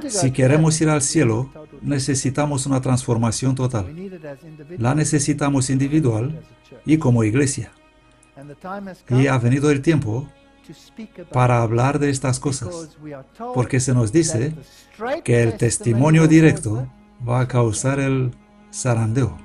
Si queremos ir al cielo, necesitamos una transformación total. La necesitamos individual y como iglesia. Y ha venido el tiempo para hablar de estas cosas, porque se nos dice que el testimonio directo va a causar el zarandeo.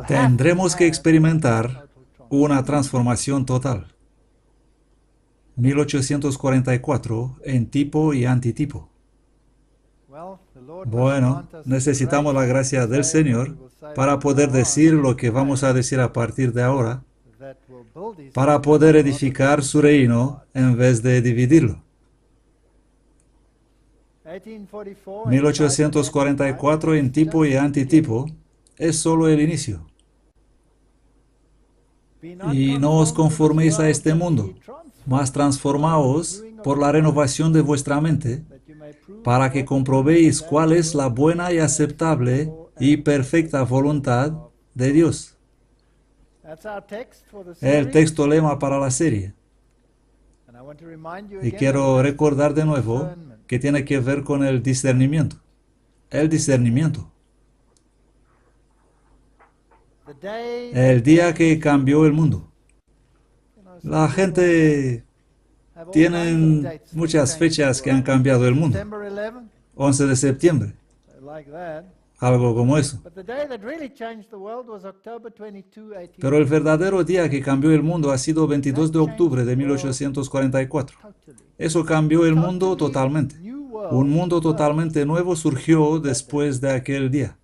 Tendremos que experimentar una transformación total. 1844 en tipo y antitipo. Bueno, necesitamos la gracia del Señor para poder decir lo que vamos a decir a partir de ahora, para poder edificar su reino en vez de dividirlo. 1844 en tipo y antitipo es solo el inicio. Y no os conforméis a este mundo, mas transformaos por la renovación de vuestra mente, para que comprobéis cuál es la buena y aceptable y perfecta voluntad de Dios. El texto lema para la serie. Y quiero recordar de nuevo que tiene que ver con el discernimiento. El discernimiento. El día que cambió el mundo. La gente tiene muchas fechas que han cambiado el mundo. 11 de septiembre. Algo como eso. Pero el verdadero día que cambió el mundo ha sido 22 de octubre de 1844. Eso cambió el mundo totalmente. Un mundo totalmente nuevo surgió después de aquel día.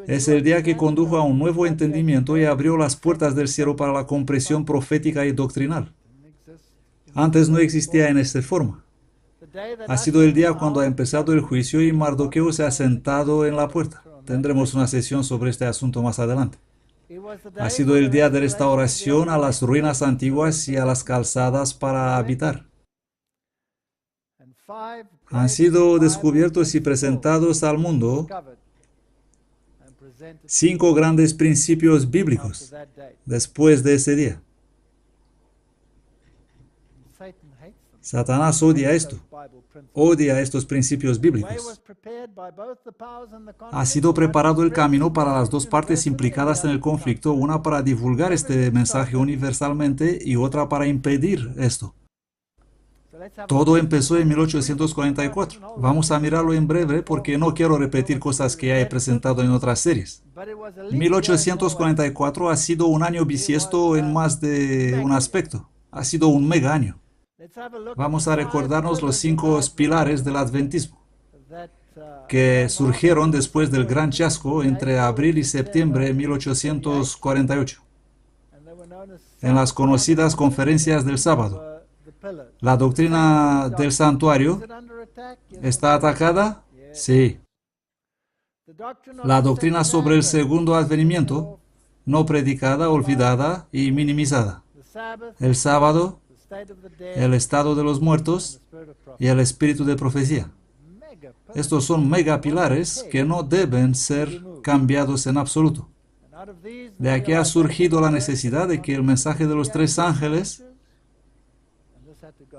Es el día que condujo a un nuevo entendimiento y abrió las puertas del cielo para la comprensión profética y doctrinal. Antes no existía en esta forma. Ha sido el día cuando ha empezado el juicio y Mardoqueo se ha sentado en la puerta. Tendremos una sesión sobre este asunto más adelante. Ha sido el día de restauración a las ruinas antiguas y a las calzadas para habitar. Han sido descubiertos y presentados al mundo 5 grandes principios bíblicos después de ese día. Satanás odia esto, odia estos principios bíblicos. Ha sido preparado el camino para las dos partes implicadas en el conflicto, una para divulgar este mensaje universalmente y otra para impedir esto. Todo empezó en 1844. Vamos a mirarlo en breve porque no quiero repetir cosas que ya he presentado en otras series. 1844 ha sido un año bisiesto en más de un aspecto. Ha sido un mega año. Vamos a recordarnos los 5 pilares del adventismo que surgieron después del gran chasco entre abril y septiembre de 1848, en las conocidas conferencias del sábado. ¿La doctrina del santuario está atacada? Sí. La doctrina sobre el segundo advenimiento, no predicada, olvidada y minimizada. El sábado, el estado de los muertos y el espíritu de profecía. Estos son megapilares que no deben ser cambiados en absoluto. De aquí ha surgido la necesidad de que el mensaje de los 3 ángeles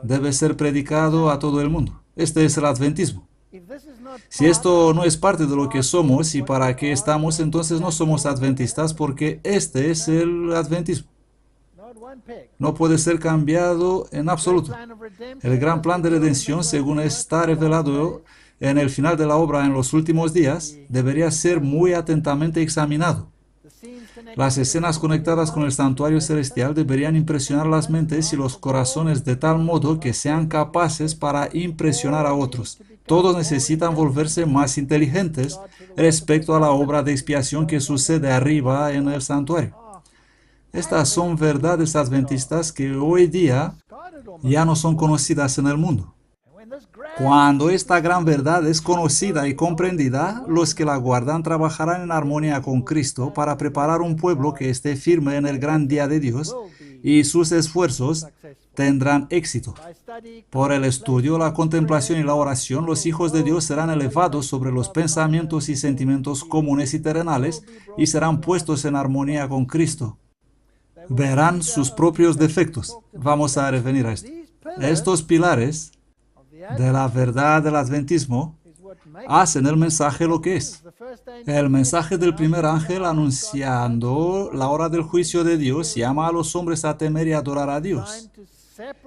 debe ser predicado a todo el mundo. Este es el adventismo. Si esto no es parte de lo que somos y para qué estamos, entonces no somos adventistas porque este es el adventismo. No puede ser cambiado en absoluto. El gran plan de redención, según está revelado en el final de la obra en los últimos días debería ser muy atentamente examinado. Las escenas conectadas con el santuario celestial deberían impresionar las mentes y los corazones de tal modo que sean capaces para impresionar a otros. Todos necesitan volverse más inteligentes respecto a la obra de expiación que sucede arriba en el santuario. Estas son verdades adventistas que hoy día ya no son conocidas en el mundo. Cuando esta gran verdad es conocida y comprendida, los que la guardan trabajarán en armonía con Cristo para preparar un pueblo que esté firme en el gran día de Dios, y sus esfuerzos tendrán éxito. Por el estudio, la contemplación y la oración, los hijos de Dios serán elevados sobre los pensamientos y sentimientos comunes y terrenales y serán puestos en armonía con Cristo. Verán sus propios defectos. Vamos a revenir a esto. Estos pilares de la verdad del adventismo hacen el mensaje lo que es. El mensaje del primer ángel anunciando la hora del juicio de Dios llama a los hombres a temer y adorar a Dios.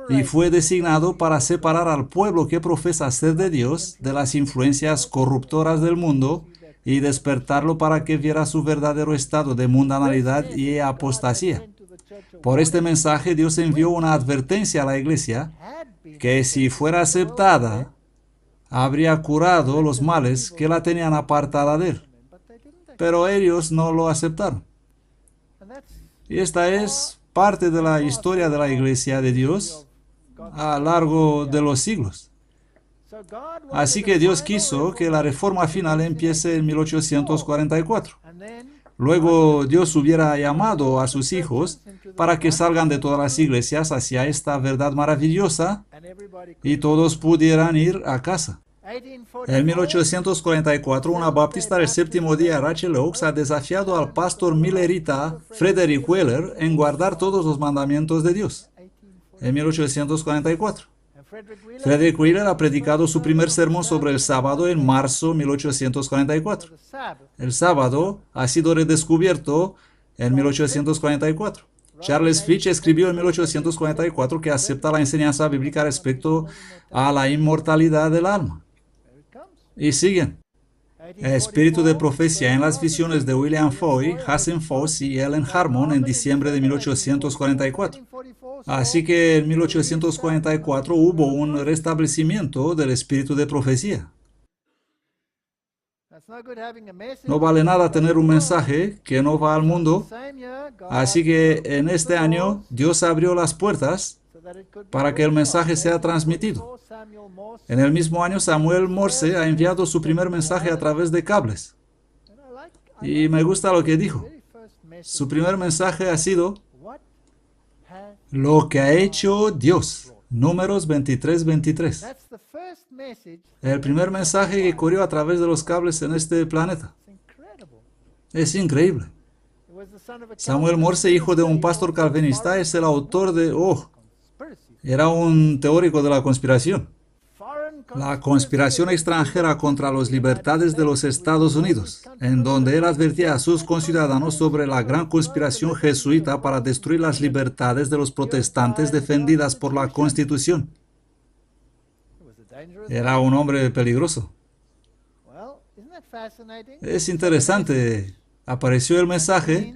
Y fue designado para separar al pueblo que profesa ser de Dios de las influencias corruptoras del mundo y despertarlo para que viera su verdadero estado de mundanalidad y apostasía. Por este mensaje Dios envió una advertencia a la iglesia que si fuera aceptada, habría curado los males que la tenían apartada de él. Pero ellos no lo aceptaron. Y esta es parte de la historia de la iglesia de Dios a lo largo de los siglos. Así que Dios quiso que la reforma final empiece en 1844. Luego Dios hubiera llamado a sus hijos para que salgan de todas las iglesias hacia esta verdad maravillosa y todos pudieran ir a casa. En 1844, una baptista del séptimo día, Rachel Oakes, ha desafiado al pastor millerita Frederick Wheeler en guardar todos los mandamientos de Dios. En 1844. Frederick Wheeler ha predicado su primer sermón sobre el sábado en marzo de 1844. El sábado ha sido redescubierto en 1844. Charles Fitch escribió en 1844 que acepta la enseñanza bíblica respecto a la inmortalidad del alma. Y siguen. El espíritu de profecía en las visiones de William Foy, Hassan Foss y Ellen Harmon en diciembre de 1844. Así que en 1844 hubo un restablecimiento del espíritu de profecía. No vale nada tener un mensaje que no va al mundo. Así que en este año Dios abrió las puertas para que el mensaje sea transmitido. En el mismo año Samuel Morse ha enviado su primer mensaje a través de cables. Y me gusta lo que dijo. Su primer mensaje ha sido lo que ha hecho Dios. Números 23:23. El primer mensaje que corrió a través de los cables en este planeta. Es increíble. Samuel Morse, hijo de un pastor calvinista, es el autor de... era un teórico de la conspiración. La conspiración extranjera contra las libertades de los Estados Unidos, en donde él advertía a sus conciudadanos sobre la gran conspiración jesuita para destruir las libertades de los protestantes defendidas por la Constitución. Era un hombre peligroso. Es interesante. Apareció el mensaje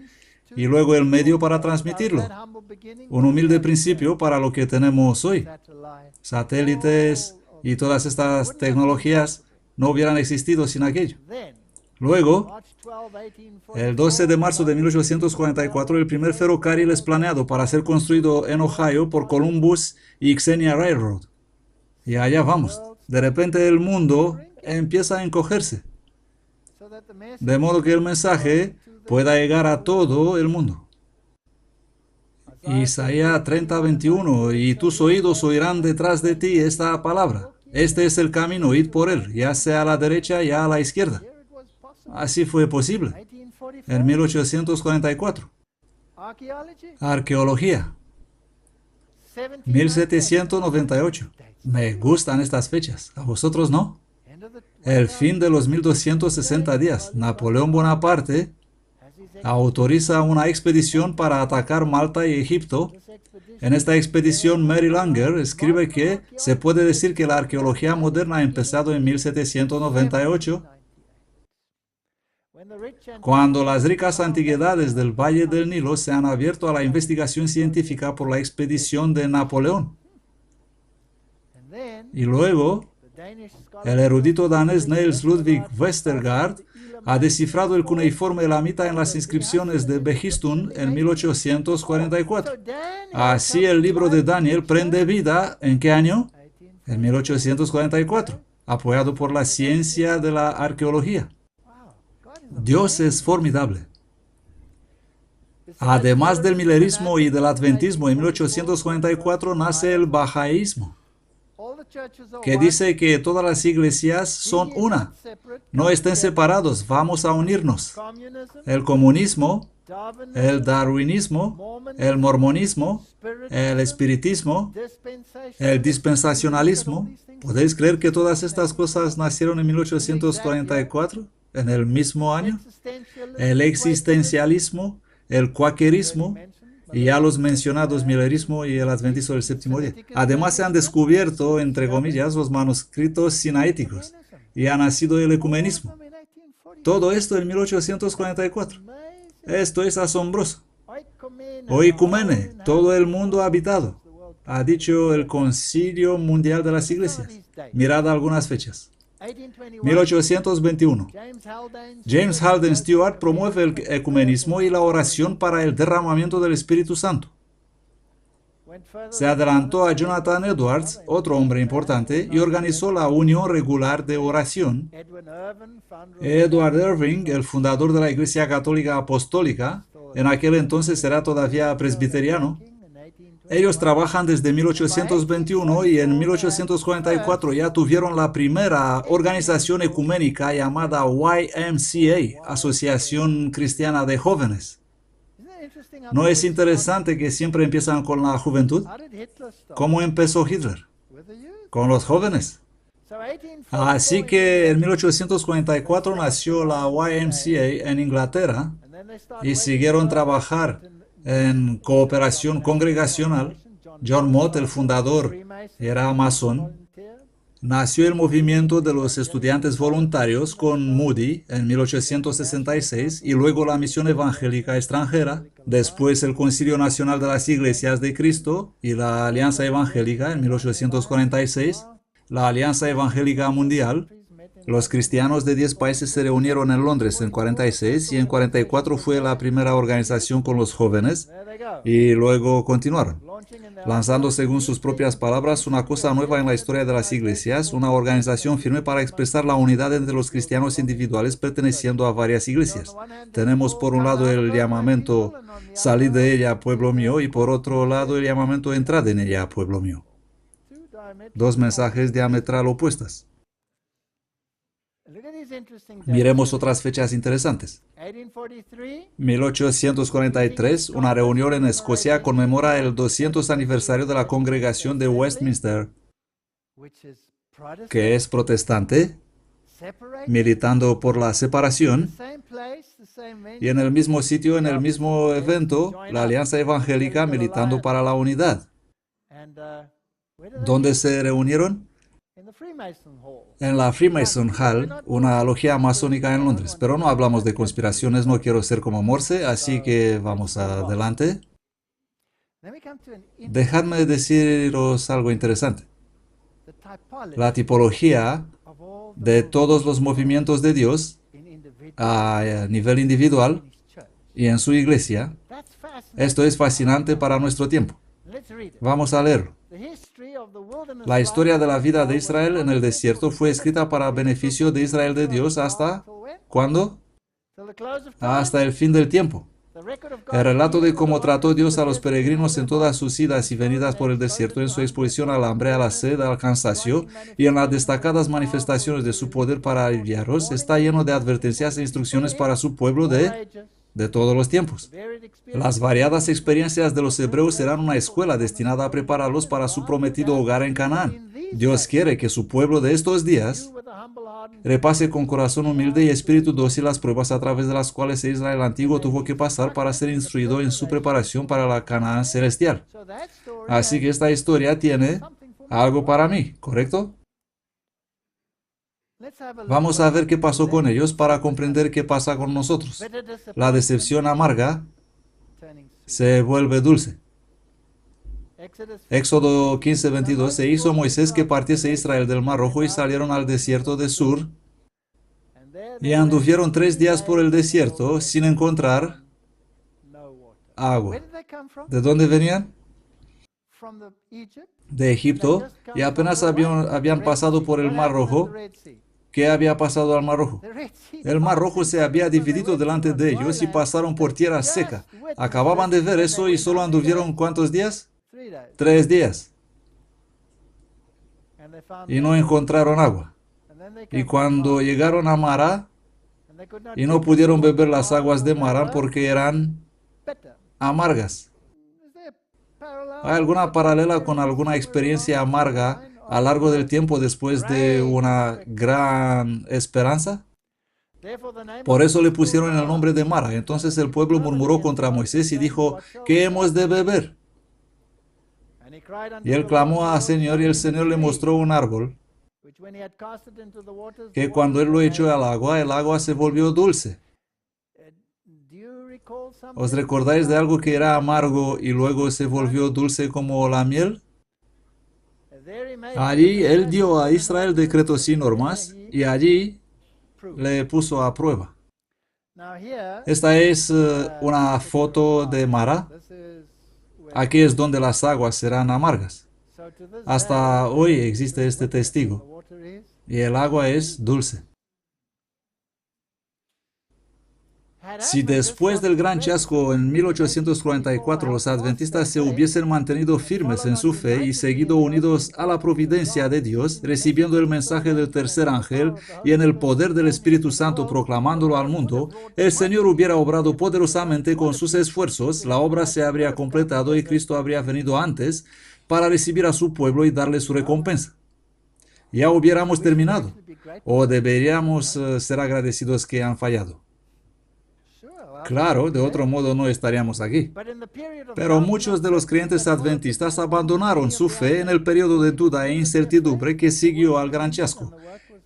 y luego el medio para transmitirlo. Un humilde principio para lo que tenemos hoy. Satélites y todas estas tecnologías no hubieran existido sin aquello. Luego, el 12 de marzo de 1844, el primer ferrocarril es planeado para ser construido en Ohio por Columbus y Xenia Railroad. Y allá vamos. De repente el mundo empieza a encogerse. De modo que el mensaje pueda llegar a todo el mundo. Isaías 30:21, y tus oídos oirán detrás de ti esta palabra. Este es el camino, id por él, ya sea a la derecha, ya a la izquierda. Así fue posible. En 1844. Arqueología. 1798. Me gustan estas fechas. ¿A vosotros no? El fin de los 1260 días. Napoleón Bonaparte autoriza una expedición para atacar Malta y Egipto, En esta expedición, Mary Langer escribe que se puede decir que la arqueología moderna ha empezado en 1798, cuando las ricas antigüedades del Valle del Nilo se han abierto a la investigación científica por la expedición de Napoleón. Y luego, el erudito danés Niels Ludvig Westergaard ha descifrado el cuneiforme elamita en las inscripciones de Behistun en 1844. Así el libro de Daniel prende vida, ¿en qué año? En 1844, apoyado por la ciencia de la arqueología. Dios es formidable. Además del milenismo y del adventismo, en 1844 nace el bahaísmo, que dice que todas las iglesias son una. No estén separados, vamos a unirnos. El comunismo, el darwinismo, el mormonismo, el espiritismo, el dispensacionalismo. ¿Podéis creer que todas estas cosas nacieron en 1844? ¿En el mismo año? El existencialismo, el cuaquerismo, y ya los mencionados milenismo y el adventismo del séptimo día. Además se han descubierto, entre comillas, los manuscritos sinaíticos y ha nacido el ecumenismo. Todo esto en 1844. Esto es asombroso. Oikumene, todo el mundo habitado, ha dicho el Concilio Mundial de las Iglesias. Mirad algunas fechas. 1821. James Halden Stewart promueve el ecumenismo y la oración para el derramamiento del Espíritu Santo. Se adelantó a Jonathan Edwards, otro hombre importante, y organizó la Unión Regular de Oración. Edward Irving, el fundador de la Iglesia Católica Apostólica, en aquel entonces era todavía presbiteriano. Ellos trabajan desde 1821 y en 1844 ya tuvieron la primera organización ecuménica llamada YMCA, Asociación Cristiana de Jóvenes. ¿No es interesante que siempre empiezan con la juventud? ¿Cómo empezó Hitler? Con los jóvenes. Así que en 1844 nació la YMCA en Inglaterra y siguieron trabajar en cooperación congregacional. John Mott, el fundador, era masón. Nació el movimiento de los estudiantes voluntarios con Moody en 1866 y luego la misión evangélica extranjera, después el Concilio Nacional de las Iglesias de Cristo y la Alianza Evangélica en 1846, la Alianza Evangélica Mundial. Los cristianos de 10 países se reunieron en Londres en 46 y en 44 fue la primera organización con los jóvenes y luego continuaron, lanzando según sus propias palabras una cosa nueva en la historia de las iglesias, una organización firme para expresar la unidad entre los cristianos individuales perteneciendo a varias iglesias. Tenemos por un lado el llamamiento salid de ella, pueblo mío, y por otro lado el llamamiento entrad en ella, pueblo mío. Dos mensajes diametral opuestas. Miremos otras fechas interesantes. 1843, una reunión en Escocia conmemora el 200 aniversario de la congregación de Westminster, que es protestante, militando por la separación, y en el mismo sitio, en el mismo evento, la Alianza Evangélica militando para la unidad. ¿Dónde se reunieron? En la Freemason Hall, una logia masónica en Londres. Pero no hablamos de conspiraciones, no quiero ser como Morse, así que vamos adelante. Dejadme deciros algo interesante. La tipología de todos los movimientos de Dios a nivel individual y en su iglesia, esto es fascinante para nuestro tiempo. Vamos a leerlo. La historia de la vida de Israel en el desierto fue escrita para beneficio de Israel de Dios ¿hasta cuándo? Hasta el fin del tiempo. El relato de cómo trató Dios a los peregrinos en todas sus idas y venidas por el desierto, en su exposición al hambre, a la sed, al cansancio y en las destacadas manifestaciones de su poder para aliviarlos, está lleno de advertencias e instrucciones para su pueblo de todos los tiempos. Las variadas experiencias de los hebreos serán una escuela destinada a prepararlos para su prometido hogar en Canaán. Dios quiere que su pueblo de estos días repase con corazón humilde y espíritu dócil las pruebas a través de las cuales Israel antiguo tuvo que pasar para ser instruido en su preparación para la Canaán celestial. Así que esta historia tiene algo para mí, ¿correcto? Vamos a ver qué pasó con ellos para comprender qué pasa con nosotros. La decepción amarga se vuelve dulce. Éxodo 15:22. Se hizo Moisés que partiese Israel del Mar Rojo y salieron al desierto de Sur y anduvieron 3 días por el desierto sin encontrar agua. ¿De dónde venían? De Egipto, y apenas habían pasado por el Mar Rojo. ¿Qué había pasado al Mar Rojo? El Mar Rojo se había dividido delante de ellos y pasaron por tierra seca. Acababan de ver eso y solo anduvieron ¿cuántos días? 3 días. Y no encontraron agua. Y cuando llegaron a Mará, y no pudieron beber las aguas de Mará porque eran amargas. ¿Hay alguna paralela con alguna experiencia amarga a lo largo del tiempo después de una gran esperanza? Por eso le pusieron el nombre de Mara. Entonces el pueblo murmuró contra Moisés y dijo, ¿qué hemos de beber? Y él clamó al Señor y el Señor le mostró un árbol que cuando él lo echó al agua, el agua se volvió dulce. ¿Os recordáis de algo que era amargo y luego se volvió dulce como la miel? Allí él dio a Israel decretos y normas y allí le puso a prueba. Esta es una foto de Mara. Aquí es donde las aguas serán amargas. Hasta hoy existe este testigo. Y el agua es dulce. Si después del gran chasco en 1844 los adventistas se hubiesen mantenido firmes en su fe y seguido unidos a la providencia de Dios, recibiendo el mensaje del tercer ángel y en el poder del Espíritu Santo proclamándolo al mundo, el Señor hubiera obrado poderosamente con sus esfuerzos, la obra se habría completado y Cristo habría venido antes para recibir a su pueblo y darle su recompensa. Ya hubiéramos terminado, o deberíamos ser agradecidos que han fallado. Claro, de otro modo no estaríamos aquí. Pero muchos de los creyentes adventistas abandonaron su fe en el periodo de duda e incertidumbre que siguió al gran chasco.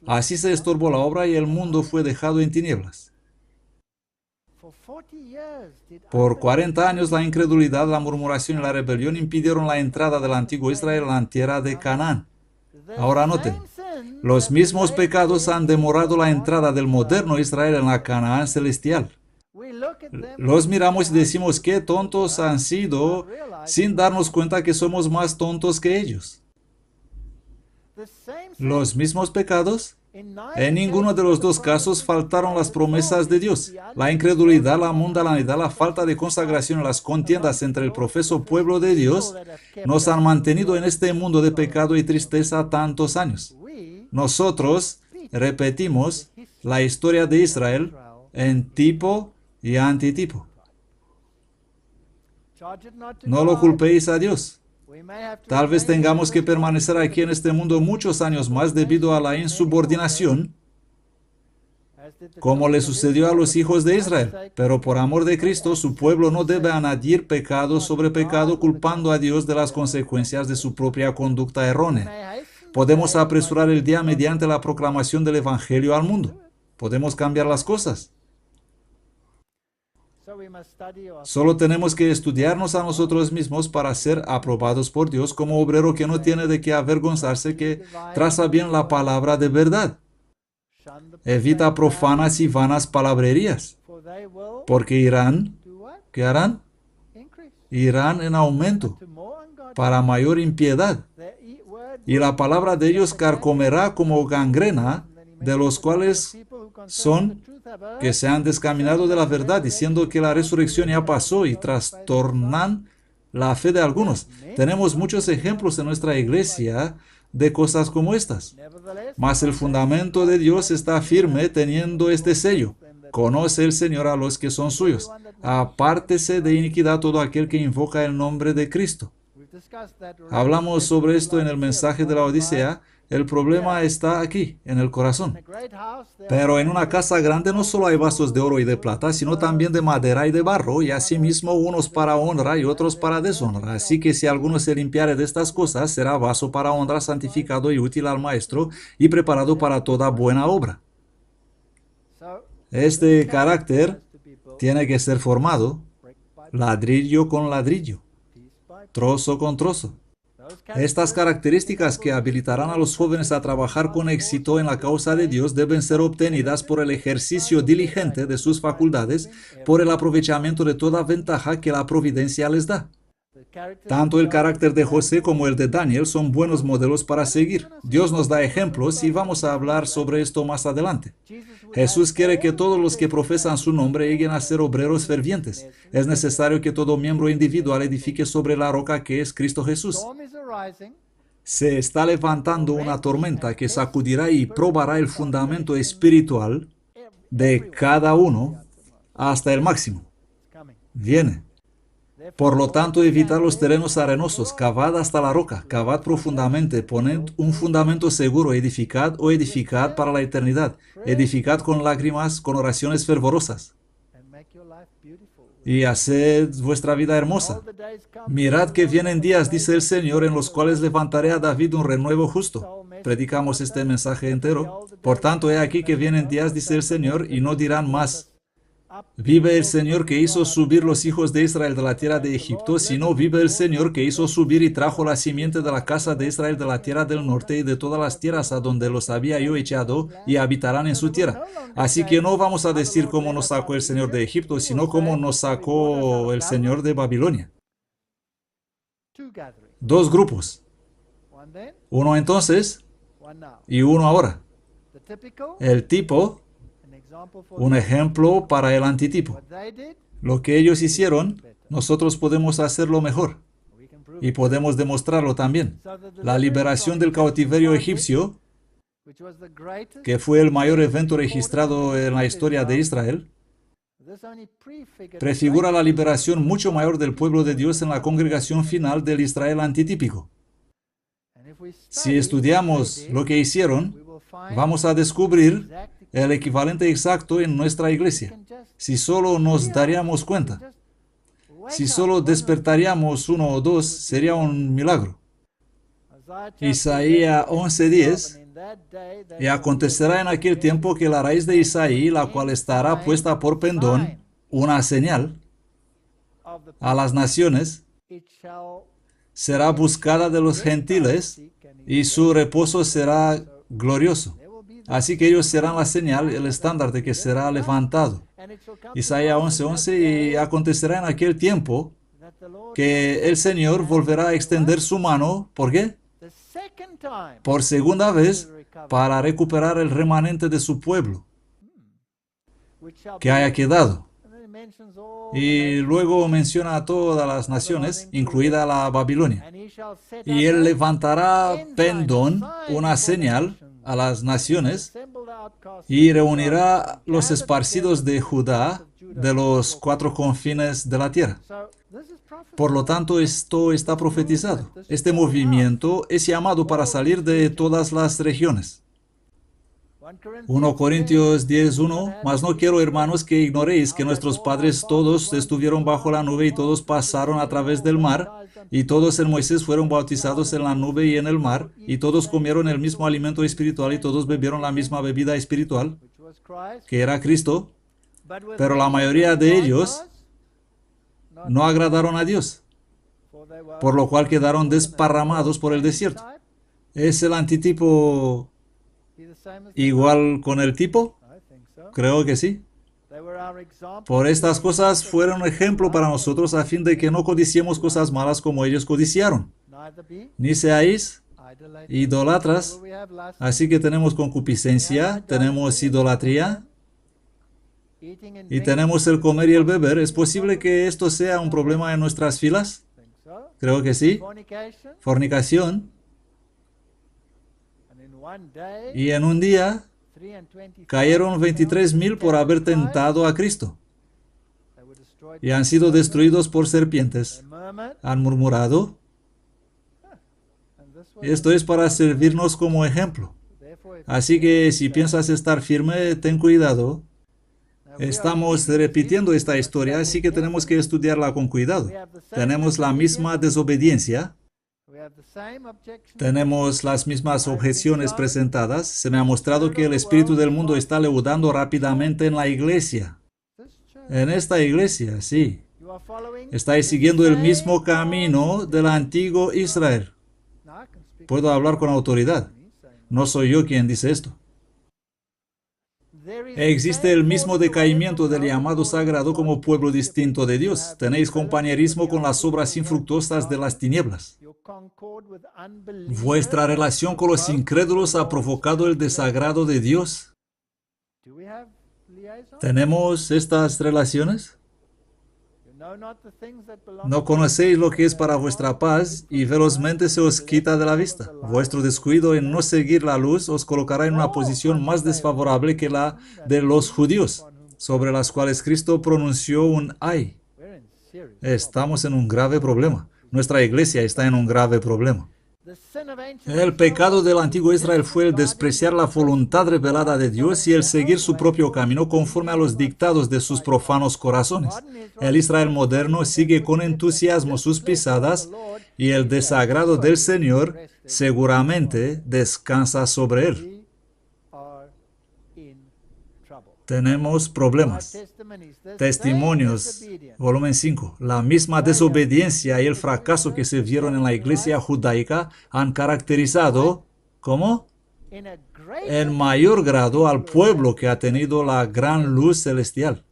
Así se estorbó la obra y el mundo fue dejado en tinieblas. Por 40 años la incredulidad, la murmuración y la rebelión impidieron la entrada del antiguo Israel a la tierra de Canaán. Ahora noten, los mismos pecados han demorado la entrada del moderno Israel en la Canaán celestial. Los miramos y decimos qué tontos han sido sin darnos cuenta que somos más tontos que ellos. Los mismos pecados. En ninguno de los dos casos faltaron las promesas de Dios. La incredulidad, la mundanalidad, la falta de consagración y las contiendas entre el profeso pueblo de Dios nos han mantenido en este mundo de pecado y tristeza tantos años. Nosotros repetimos la historia de Israel en tipo y antitipo. No lo culpéis a Dios. Tal vez tengamos que permanecer aquí en este mundo muchos años más debido a la insubordinación, como le sucedió a los hijos de Israel. Pero por amor de Cristo, su pueblo no debe añadir pecado sobre pecado, culpando a Dios de las consecuencias de su propia conducta errónea. Podemos apresurar el día mediante la proclamación del Evangelio al mundo. Podemos cambiar las cosas. Solo tenemos que estudiarnos a nosotros mismos para ser aprobados por Dios como obrero que no tiene de qué avergonzarse, que traza bien la palabra de verdad. Evita profanas y vanas palabrerías, porque irán, ¿qué harán? Irán en aumento para mayor impiedad. Y la palabra de ellos carcomerá como gangrena, de los cuales son que se han descaminado de la verdad, diciendo que la resurrección ya pasó y trastornan la fe de algunos. Tenemos muchos ejemplos en nuestra iglesia de cosas como estas. Mas el fundamento de Dios está firme teniendo este sello. Conoce el Señor a los que son suyos. Apártese de iniquidad todo aquel que invoca el nombre de Cristo. Hablamos sobre esto en el mensaje de la Odisea, El problema está aquí, en el corazón. Pero en una casa grande no solo hay vasos de oro y de plata, sino también de madera y de barro, y asimismo unos para honra y otros para deshonra. Así que si alguno se limpiare de estas cosas, será vaso para honra, santificado y útil al maestro, y preparado para toda buena obra. Este carácter tiene que ser formado ladrillo con ladrillo, trozo con trozo. Estas características que habilitarán a los jóvenes a trabajar con éxito en la causa de Dios deben ser obtenidas por el ejercicio diligente de sus facultades, por el aprovechamiento de toda ventaja que la providencia les da. Tanto el carácter de José como el de Daniel son buenos modelos para seguir. Dios nos da ejemplos y vamos a hablar sobre esto más adelante. Jesús quiere que todos los que profesan su nombre lleguen a ser obreros fervientes. Es necesario que todo miembro individual edifique sobre la roca que es Cristo Jesús. Se está levantando una tormenta que sacudirá y probará el fundamento espiritual de cada uno hasta el máximo. Viene. Por lo tanto, evitad los terrenos arenosos, cavad hasta la roca, cavad profundamente, poned un fundamento seguro, edificad para la eternidad, edificad con lágrimas, con oraciones fervorosas, y haced vuestra vida hermosa. Mirad que vienen días, dice el Señor, en los cuales levantaré a David un renuevo justo. Predicamos este mensaje entero. Por tanto, he aquí que vienen días, dice el Señor, y no dirán más: vive el Señor que hizo subir los hijos de Israel de la tierra de Egipto, sino vive el Señor que hizo subir y trajo la simiente de la casa de Israel de la tierra del norte y de todas las tierras a donde los había yo echado, y habitarán en su tierra. Así que no vamos a decir cómo nos sacó el Señor de Egipto, sino cómo nos sacó el Señor de Babilonia. Dos grupos. Uno entonces y uno ahora. El tipo, un ejemplo para el antitipo. Lo que ellos hicieron, nosotros podemos hacerlo mejor. Y podemos demostrarlo también. La liberación del cautiverio egipcio, que fue el mayor evento registrado en la historia de Israel, prefigura la liberación mucho mayor del pueblo de Dios en la congregación final del Israel antitípico. Si estudiamos lo que hicieron, vamos a descubrir el equivalente exacto en nuestra iglesia. Si solo nos daríamos cuenta, si solo despertaríamos uno o dos, sería un milagro. Isaías 11:10: y acontecerá en aquel tiempo que la raíz de Isaí, la cual estará puesta por pendón, una señal a las naciones, será buscada de los gentiles, y su reposo será glorioso. Así que ellos serán la señal, el estándar de que será levantado. Isaías 11:11: y acontecerá en aquel tiempo que el Señor volverá a extender su mano. ¿Por qué? Por segunda vez, para recuperar el remanente de su pueblo que haya quedado. Y luego menciona a todas las naciones, incluida la Babilonia. Y él levantará pendón, una señal, a las naciones, y reunirá los esparcidos de Judá de los cuatro confines de la tierra. Por lo tanto, esto está profetizado. Este movimiento es llamado para salir de todas las regiones. 1 Corintios 10:1: mas no quiero, hermanos, que ignoréis que nuestros padres todos estuvieron bajo la nube y todos pasaron a través del mar, y todos en Moisés fueron bautizados en la nube y en el mar, y todos comieron el mismo alimento espiritual y todos bebieron la misma bebida espiritual, que era Cristo, pero la mayoría de ellos no agradaron a Dios, por lo cual quedaron desparramados por el desierto. ¿Es el antitipo igual con el tipo? Creo que sí. Por estas cosas fueron un ejemplo para nosotros, a fin de que no codiciemos cosas malas como ellos codiciaron. Ni seáis idólatras. Así que tenemos concupiscencia, tenemos idolatría y tenemos el comer y el beber. ¿Es posible que esto sea un problema en nuestras filas? Creo que sí. Fornicación. Y en un día cayeron 23,000 por haber tentado a Cristo. Y han sido destruidos por serpientes. Han murmurado. Esto es para servirnos como ejemplo. Así que si piensas estar firme, ten cuidado. Estamos repitiendo esta historia, así que tenemos que estudiarla con cuidado. Tenemos la misma desobediencia. Tenemos las mismas objeciones presentadas. Se me ha mostrado que el espíritu del mundo está leudando rápidamente en la iglesia. En esta iglesia, sí. Estáis siguiendo el mismo camino del antiguo Israel. Puedo hablar con autoridad. No soy yo quien dice esto. Existe el mismo decaimiento del llamado sagrado como pueblo distinto de Dios. Tenéis compañerismo con las obras infructuosas de las tinieblas. Vuestra relación con los incrédulos ha provocado el desagrado de Dios. ¿Tenemos estas relaciones? No conocéis lo que es para vuestra paz y velozmente se os quita de la vista. Vuestro descuido en no seguir la luz os colocará en una posición más desfavorable que la de los judíos, sobre las cuales Cristo pronunció un ay. Estamos en un grave problema. Nuestra iglesia está en un grave problema. El pecado del antiguo Israel fue el despreciar la voluntad revelada de Dios y el seguir su propio camino conforme a los dictados de sus profanos corazones. El Israel moderno sigue con entusiasmo sus pisadas y el desagrado del Señor seguramente descansa sobre él. Tenemos problemas. Testimonios, volumen 5. La misma desobediencia y el fracaso que se vieron en la iglesia judaica han caracterizado, ¿cómo? En mayor grado al pueblo que ha tenido la gran luz celestial.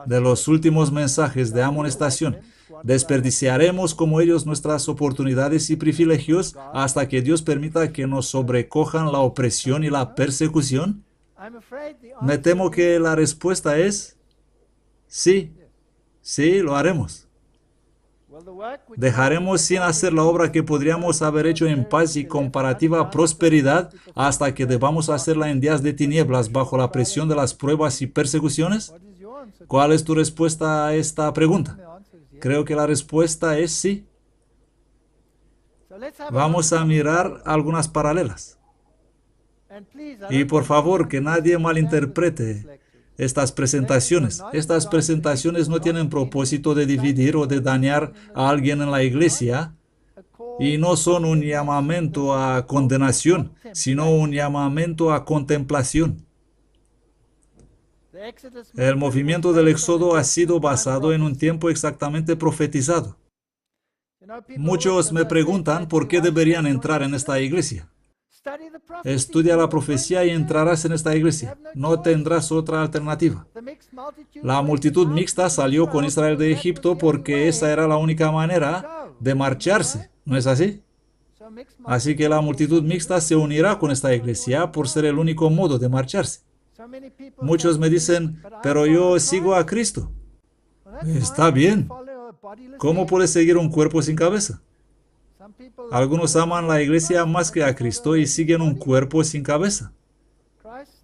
De los últimos mensajes de amonestación, desperdiciaremos como ellos nuestras oportunidades y privilegios hasta que Dios permita que nos sobrecojan la opresión y la persecución. Me temo que la respuesta es sí, sí, lo haremos. Dejaremos sin hacer la obra que podríamos haber hecho en paz y comparativa prosperidad hasta que debamos hacerla en días de tinieblas bajo la presión de las pruebas y persecuciones. ¿Cuál es tu respuesta a esta pregunta? Creo que la respuesta es sí. Vamos a mirar algunas paralelas. Y por favor, que nadie malinterprete estas presentaciones. Estas presentaciones no tienen propósito de dividir o de dañar a alguien en la iglesia y no son un llamamiento a condenación, sino un llamamiento a contemplación. El movimiento del Éxodo ha sido basado en un tiempo exactamente profetizado. Muchos me preguntan por qué deberían entrar en esta iglesia. Estudia la profecía y entrarás en esta iglesia. No tendrás otra alternativa. La multitud mixta salió con Israel de Egipto porque esa era la única manera de marcharse. ¿No es así? Así que la multitud mixta se unirá con esta iglesia por ser el único modo de marcharse. Muchos me dicen, pero yo sigo a Cristo. Está bien. ¿Cómo puedes seguir un cuerpo sin cabeza? Algunos aman la iglesia más que a Cristo y siguen un cuerpo sin cabeza.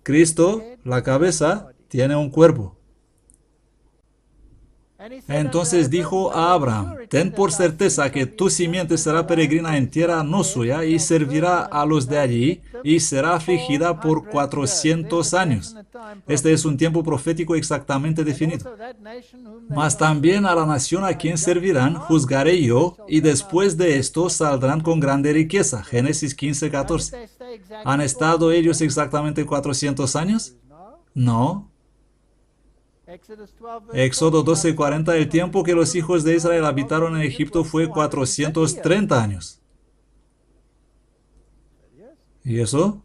Cristo, la cabeza, tiene un cuerpo. Entonces dijo a Abraham, ten por certeza que tu simiente será peregrina en tierra no suya y servirá a los de allí y será afligida por 400 años. Este es un tiempo profético exactamente definido. Mas también a la nación a quien servirán juzgaré yo y después de esto saldrán con grande riqueza. Génesis 15:14. ¿Han estado ellos exactamente 400 años? No. Éxodo 12:40, el tiempo que los hijos de Israel habitaron en Egipto fue 430 años. ¿Y eso?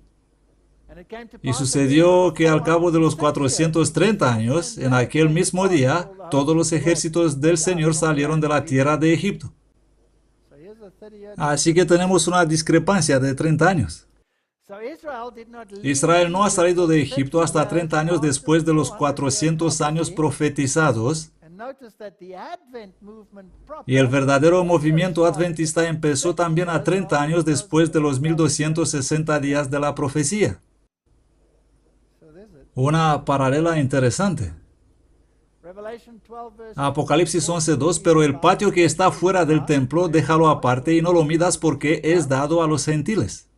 Y sucedió que al cabo de los 430 años, en aquel mismo día, todos los ejércitos del Señor salieron de la tierra de Egipto. Así que tenemos una discrepancia de 30 años. Israel no ha salido de Egipto hasta 30 años después de los 400 años profetizados, y el verdadero movimiento adventista empezó también a 30 años después de los 1260 días de la profecía. Una paralela interesante. Apocalipsis 11:2, pero el patio que está fuera del templo, déjalo aparte y no lo midas porque es dado a los gentiles.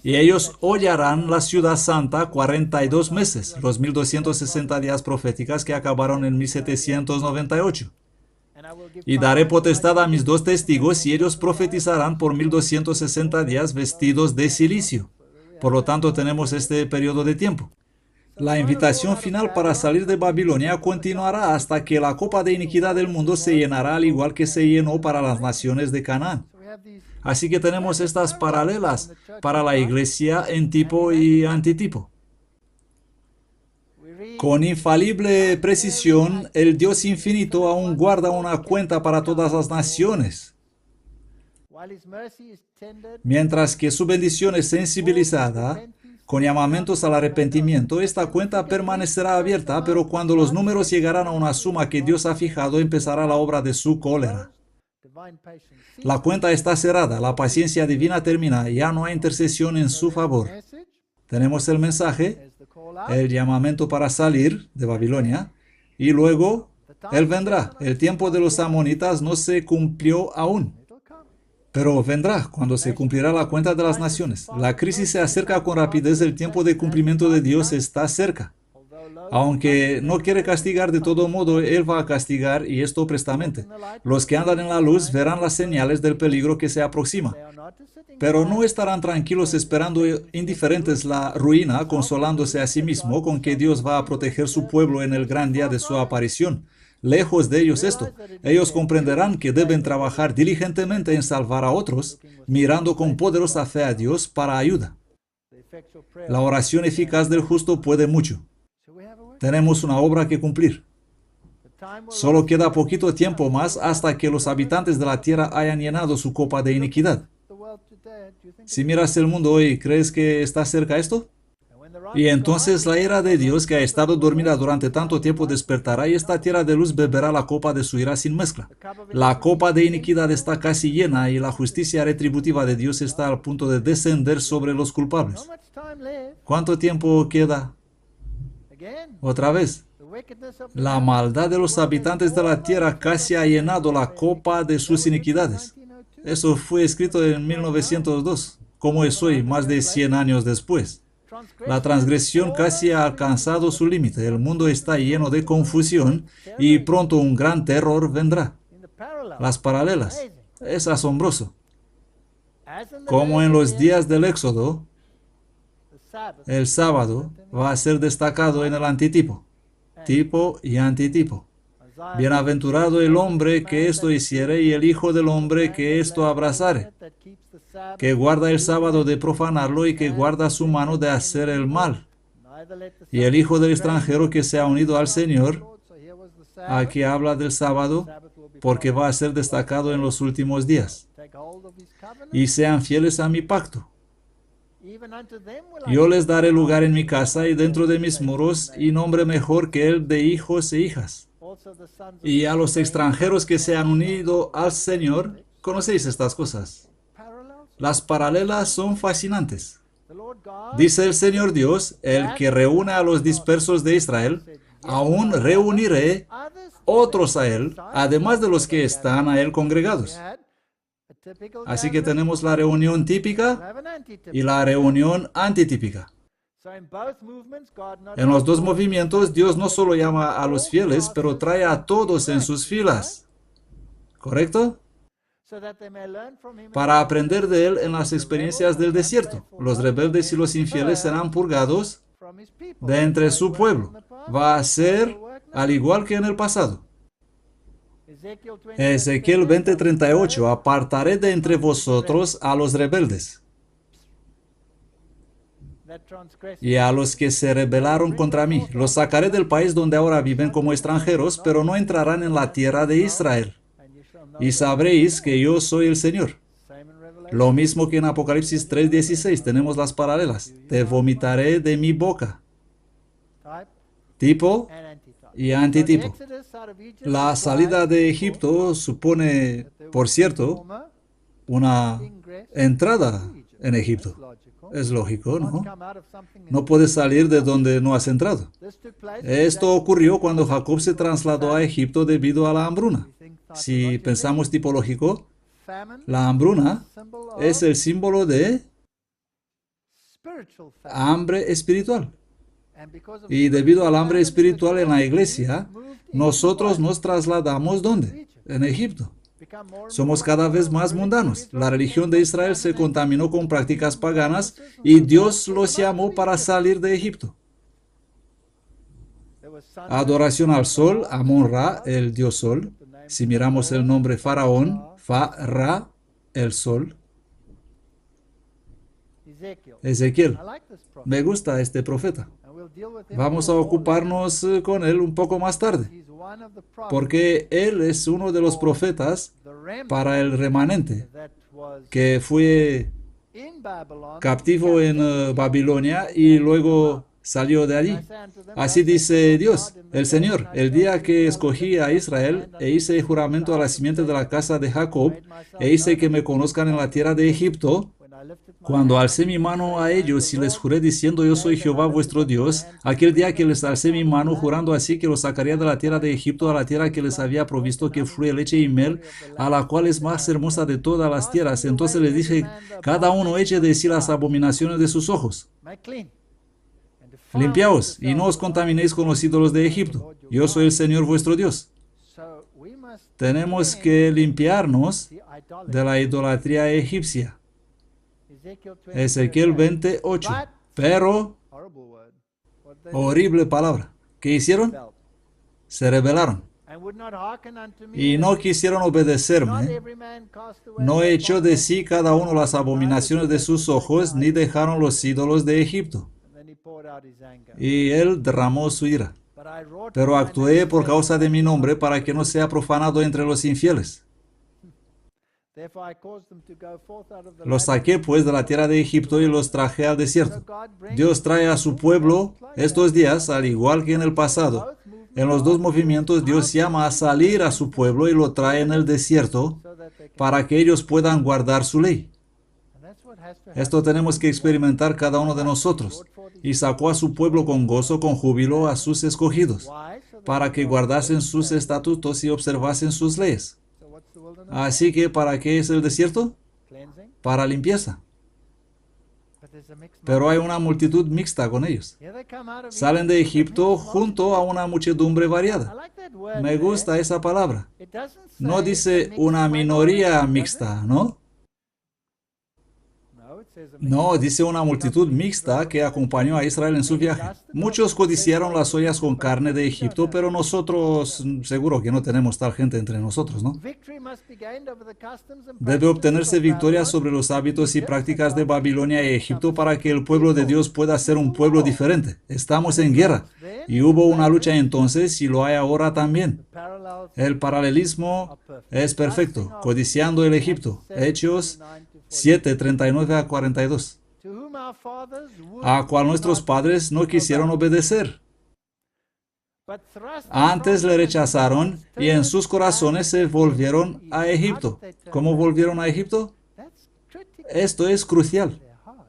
Y ellos hollarán la ciudad santa 42 meses, los 1260 días proféticas que acabaron en 1798. Y daré potestad a mis 2 testigos y ellos profetizarán por 1260 días vestidos de cilicio. Por lo tanto, tenemos este periodo de tiempo. La invitación final para salir de Babilonia continuará hasta que la copa de iniquidad del mundo se llenará al igual que se llenó para las naciones de Canaán. Así que tenemos estas paralelas para la iglesia en tipo y antitipo. Con infalible precisión, el Dios infinito aún guarda una cuenta para todas las naciones. Mientras que su bendición es sensibilizada, con llamamientos al arrepentimiento, esta cuenta permanecerá abierta, pero cuando los números llegarán a una suma que Dios ha fijado, empezará la obra de su cólera. La cuenta está cerrada, la paciencia divina termina, ya no hay intercesión en su favor. Tenemos el mensaje, el llamamiento para salir de Babilonia, y luego Él vendrá. El tiempo de los amonitas no se cumplió aún, pero vendrá cuando se cumplirá la cuenta de las naciones. La crisis se acerca con rapidez, el tiempo de cumplimiento de Dios está cerca. Aunque no quiere castigar de todo modo, Él va a castigar, y esto prestamente. Los que andan en la luz verán las señales del peligro que se aproxima. Pero no estarán tranquilos esperando indiferentes la ruina, consolándose a sí mismo con que Dios va a proteger su pueblo en el gran día de su aparición. Lejos de ellos esto. Ellos comprenderán que deben trabajar diligentemente en salvar a otros, mirando con poderosa fe a Dios para ayuda. La oración eficaz del justo puede mucho. Tenemos una obra que cumplir. Solo queda poquito tiempo más hasta que los habitantes de la tierra hayan llenado su copa de iniquidad. Si miras el mundo hoy, ¿crees que está cerca esto? Y entonces la ira de Dios, que ha estado dormida durante tanto tiempo, despertará y esta tierra de luz beberá la copa de su ira sin mezcla. La copa de iniquidad está casi llena y la justicia retributiva de Dios está al punto de descender sobre los culpables. ¿Cuánto tiempo queda? Otra vez, la maldad de los habitantes de la tierra casi ha llenado la copa de sus iniquidades. Eso fue escrito en 1902, como es hoy, más de 100 años después. La transgresión casi ha alcanzado su límite. El mundo está lleno de confusión y pronto un gran terror vendrá. Las paralelas. Es asombroso. Como en los días del Éxodo, el sábado va a ser destacado en el antitipo, tipo y antitipo. Bienaventurado el hombre que esto hiciere y el hijo del hombre que esto abrazare, que guarda el sábado de profanarlo y que guarda su mano de hacer el mal. Y el hijo del extranjero que se ha unido al Señor, aquí habla del sábado, porque va a ser destacado en los últimos días. Y sean fieles a mi pacto. Yo les daré lugar en mi casa y dentro de mis muros, y nombre mejor que el de hijos e hijas. Y a los extranjeros que se han unido al Señor, ¿conocéis estas cosas? Las paralelas son fascinantes. Dice el Señor Dios, el que reúne a los dispersos de Israel, aún reuniré otros a él, además de los que están a él congregados. Así que tenemos la reunión típica y la reunión antitípica. En los dos movimientos, Dios no solo llama a los fieles, pero trae a todos en sus filas. ¿Correcto? Para aprender de Él en las experiencias del desierto. Los rebeldes y los infieles serán purgados de entre su pueblo. Va a ser al igual que en el pasado. Ezequiel 20:38, apartaré de entre vosotros a los rebeldes y a los que se rebelaron contra mí. Los sacaré del país donde ahora viven como extranjeros, pero no entrarán en la tierra de Israel. Y sabréis que yo soy el Señor. Lo mismo que en Apocalipsis 3:16 tenemos las paralelas. Te vomitaré de mi boca. Tipo y antitipo. La salida de Egipto supone, por cierto, una entrada en Egipto. Es lógico, ¿no? No puedes salir de donde no has entrado. Esto ocurrió cuando Jacob se trasladó a Egipto debido a la hambruna. Si pensamos tipológico, la hambruna es el símbolo de hambre espiritual. Y debido al hambre espiritual en la iglesia, nosotros nos trasladamos ¿dónde? En Egipto. Somos cada vez más mundanos. La religión de Israel se contaminó con prácticas paganas y Dios los llamó para salir de Egipto. Adoración al sol, Amon-Ra, el dios sol. Si miramos el nombre Faraón, Fa-Ra, el sol. Ezequiel. Me gusta este profeta. Vamos a ocuparnos con él un poco más tarde, porque él es uno de los profetas para el remanente que fue captivo en Babilonia y luego salió de allí. Así dice Dios, el Señor, el día que escogí a Israel e hice juramento a la simiente de la casa de Jacob e hice que me conozcan en la tierra de Egipto, cuando alcé mi mano a ellos y les juré diciendo yo soy Jehová vuestro Dios, aquel día que les alcé mi mano jurando así que los sacaría de la tierra de Egipto a la tierra que les había provisto que fluye leche y miel, a la cual es más hermosa de todas las tierras. Entonces les dije, cada uno eche de sí las abominaciones de sus ojos. Limpiaos y no os contaminéis con los ídolos de Egipto. Yo soy el Señor vuestro Dios. Tenemos que limpiarnos de la idolatría egipcia. Ezequiel 28. Pero, horrible palabra. ¿Qué hicieron? Se rebelaron. Y no quisieron obedecerme. No echó de sí cada uno las abominaciones de sus ojos, ni dejaron los ídolos de Egipto. Y él derramó su ira. Pero actué por causa de mi nombre para que no sea profanado entre los infieles. Los saqué pues de la tierra de Egipto y los traje al desierto. Dios trae a su pueblo estos días, al igual que en el pasado. En los dos movimientos Dios llama a salir a su pueblo y lo trae en el desierto para que ellos puedan guardar su ley. Esto tenemos que experimentar cada uno de nosotros. Y sacó a su pueblo con gozo, con júbilo a sus escogidos, para que guardasen sus estatutos y observasen sus leyes. Así que, ¿para qué es el desierto? Para limpieza. Pero hay una multitud mixta con ellos. Salen de Egipto junto a una muchedumbre variada. Me gusta esa palabra. No dice una minoría mixta, ¿no? No, dice una multitud mixta que acompañó a Israel en su viaje. Muchos codiciaron las ollas con carne de Egipto, pero nosotros, seguro que no tenemos tal gente entre nosotros, ¿no? Debe obtenerse victoria sobre los hábitos y prácticas de Babilonia y Egipto para que el pueblo de Dios pueda ser un pueblo diferente. Estamos en guerra y hubo una lucha entonces y lo hay ahora también. El paralelismo es perfecto, codiciando el Egipto. Hechos 7, 39 a 42. A cual nuestros padres no quisieron obedecer. Antes le rechazaron y en sus corazones se volvieron a Egipto. ¿Cómo volvieron a Egipto? Esto es crucial.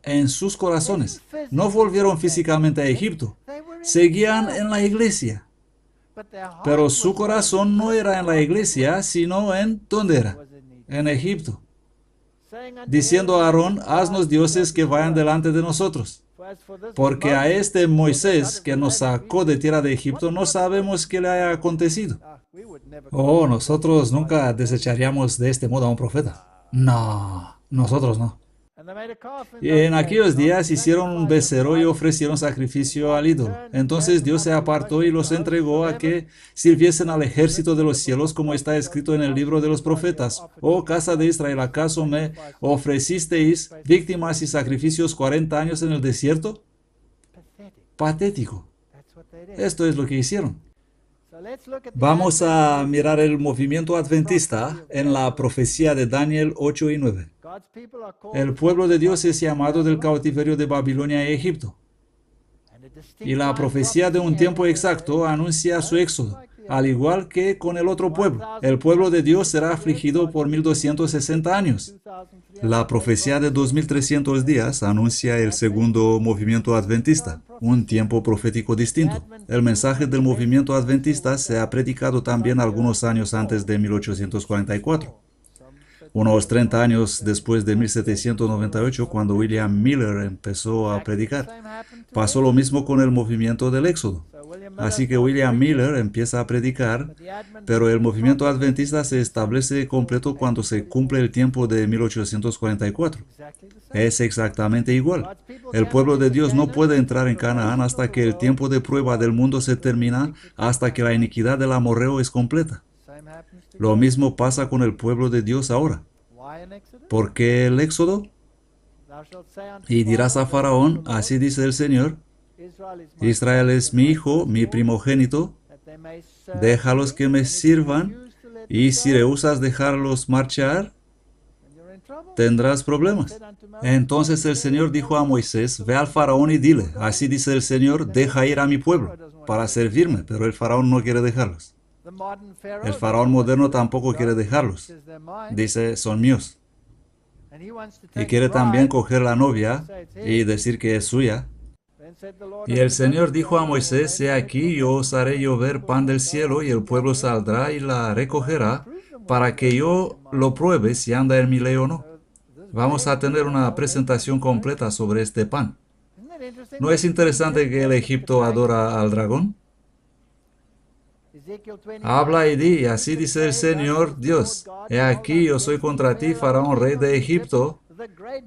En sus corazones. No volvieron físicamente a Egipto. Seguían en la iglesia. Pero su corazón no era en la iglesia, sino en ¿dónde era? En Egipto. Diciendo a Aarón, haznos dioses que vayan delante de nosotros. Porque a este Moisés que nos sacó de tierra de Egipto no sabemos qué le haya acontecido. Oh, nosotros nunca desecharíamos de este modo a un profeta. No, nosotros no. Y en aquellos días hicieron un becerro y ofrecieron sacrificio al ídolo. Entonces Dios se apartó y los entregó a que sirviesen al ejército de los cielos, como está escrito en el libro de los profetas. Oh casa de Israel, ¿acaso me ofrecisteis víctimas y sacrificios 40 años en el desierto? Patético. Esto es lo que hicieron. Vamos a mirar el movimiento adventista en la profecía de Daniel 8 y 9. El pueblo de Dios es llamado del cautiverio de Babilonia y Egipto. Y la profecía de un tiempo exacto anuncia su éxodo. al igual que con el otro pueblo. El pueblo de Dios será afligido por 1260 años. La profecía de 2300 días anuncia el segundo movimiento adventista, un tiempo profético distinto. El mensaje del movimiento adventista se ha predicado también algunos años antes de 1844. Unos 30 años después de 1798, cuando William Miller empezó a predicar. Pasó lo mismo con el movimiento del Éxodo. Así que William Miller empieza a predicar, pero el movimiento adventista se establece completo cuando se cumple el tiempo de 1844. Es exactamente igual. El pueblo de Dios no puede entrar en Canaán hasta que el tiempo de prueba del mundo se termina, hasta que la iniquidad del amorreo es completa. Lo mismo pasa con el pueblo de Dios ahora. ¿Por qué el Éxodo? Y dirás a Faraón, así dice el Señor, Israel es mi hijo, mi primogénito, déjalos que me sirvan, y si rehusas dejarlos marchar, tendrás problemas. Entonces el Señor dijo a Moisés, ve al Faraón y dile, así dice el Señor, deja ir a mi pueblo para servirme, pero el Faraón no quiere dejarlos. El Faraón moderno tampoco quiere dejarlos. Dice, son míos. Y quiere también coger la novia y decir que es suya. Y el Señor dijo a Moisés, he aquí, yo os haré llover pan del cielo, y el pueblo saldrá y la recogerá, para que yo lo pruebe si anda en mi ley o no. Vamos a tener una presentación completa sobre este pan. ¿No es interesante que el Egipto adora al dragón? Habla y di, así dice el Señor Dios, he aquí, yo soy contra ti, Faraón, rey de Egipto,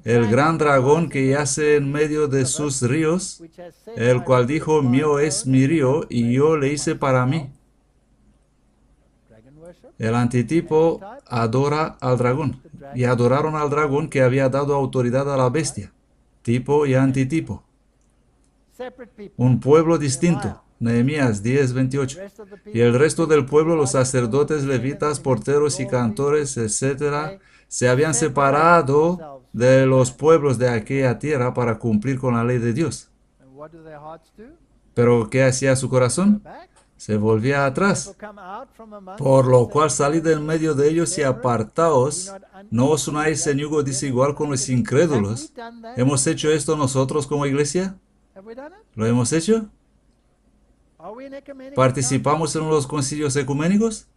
el gran dragón que yace en medio de sus ríos, el cual dijo, mío es mi río, y yo le hice para mí. El antitipo adora al dragón, y adoraron al dragón que había dado autoridad a la bestia, tipo y antitipo. Un pueblo distinto. Nehemías 10:28. Y el resto del pueblo, los sacerdotes, levitas, porteros y cantores, etc., se habían separado de los pueblos de aquella tierra para cumplir con la ley de Dios. ¿Pero qué hacía su corazón? Se volvía atrás. Por lo cual salid del medio de ellos y apartaos, no os unáis en yugo desigual con los incrédulos. ¿Hemos hecho esto nosotros como iglesia? ¿Lo hemos hecho? ¿Participamos en los concilios ecuménicos?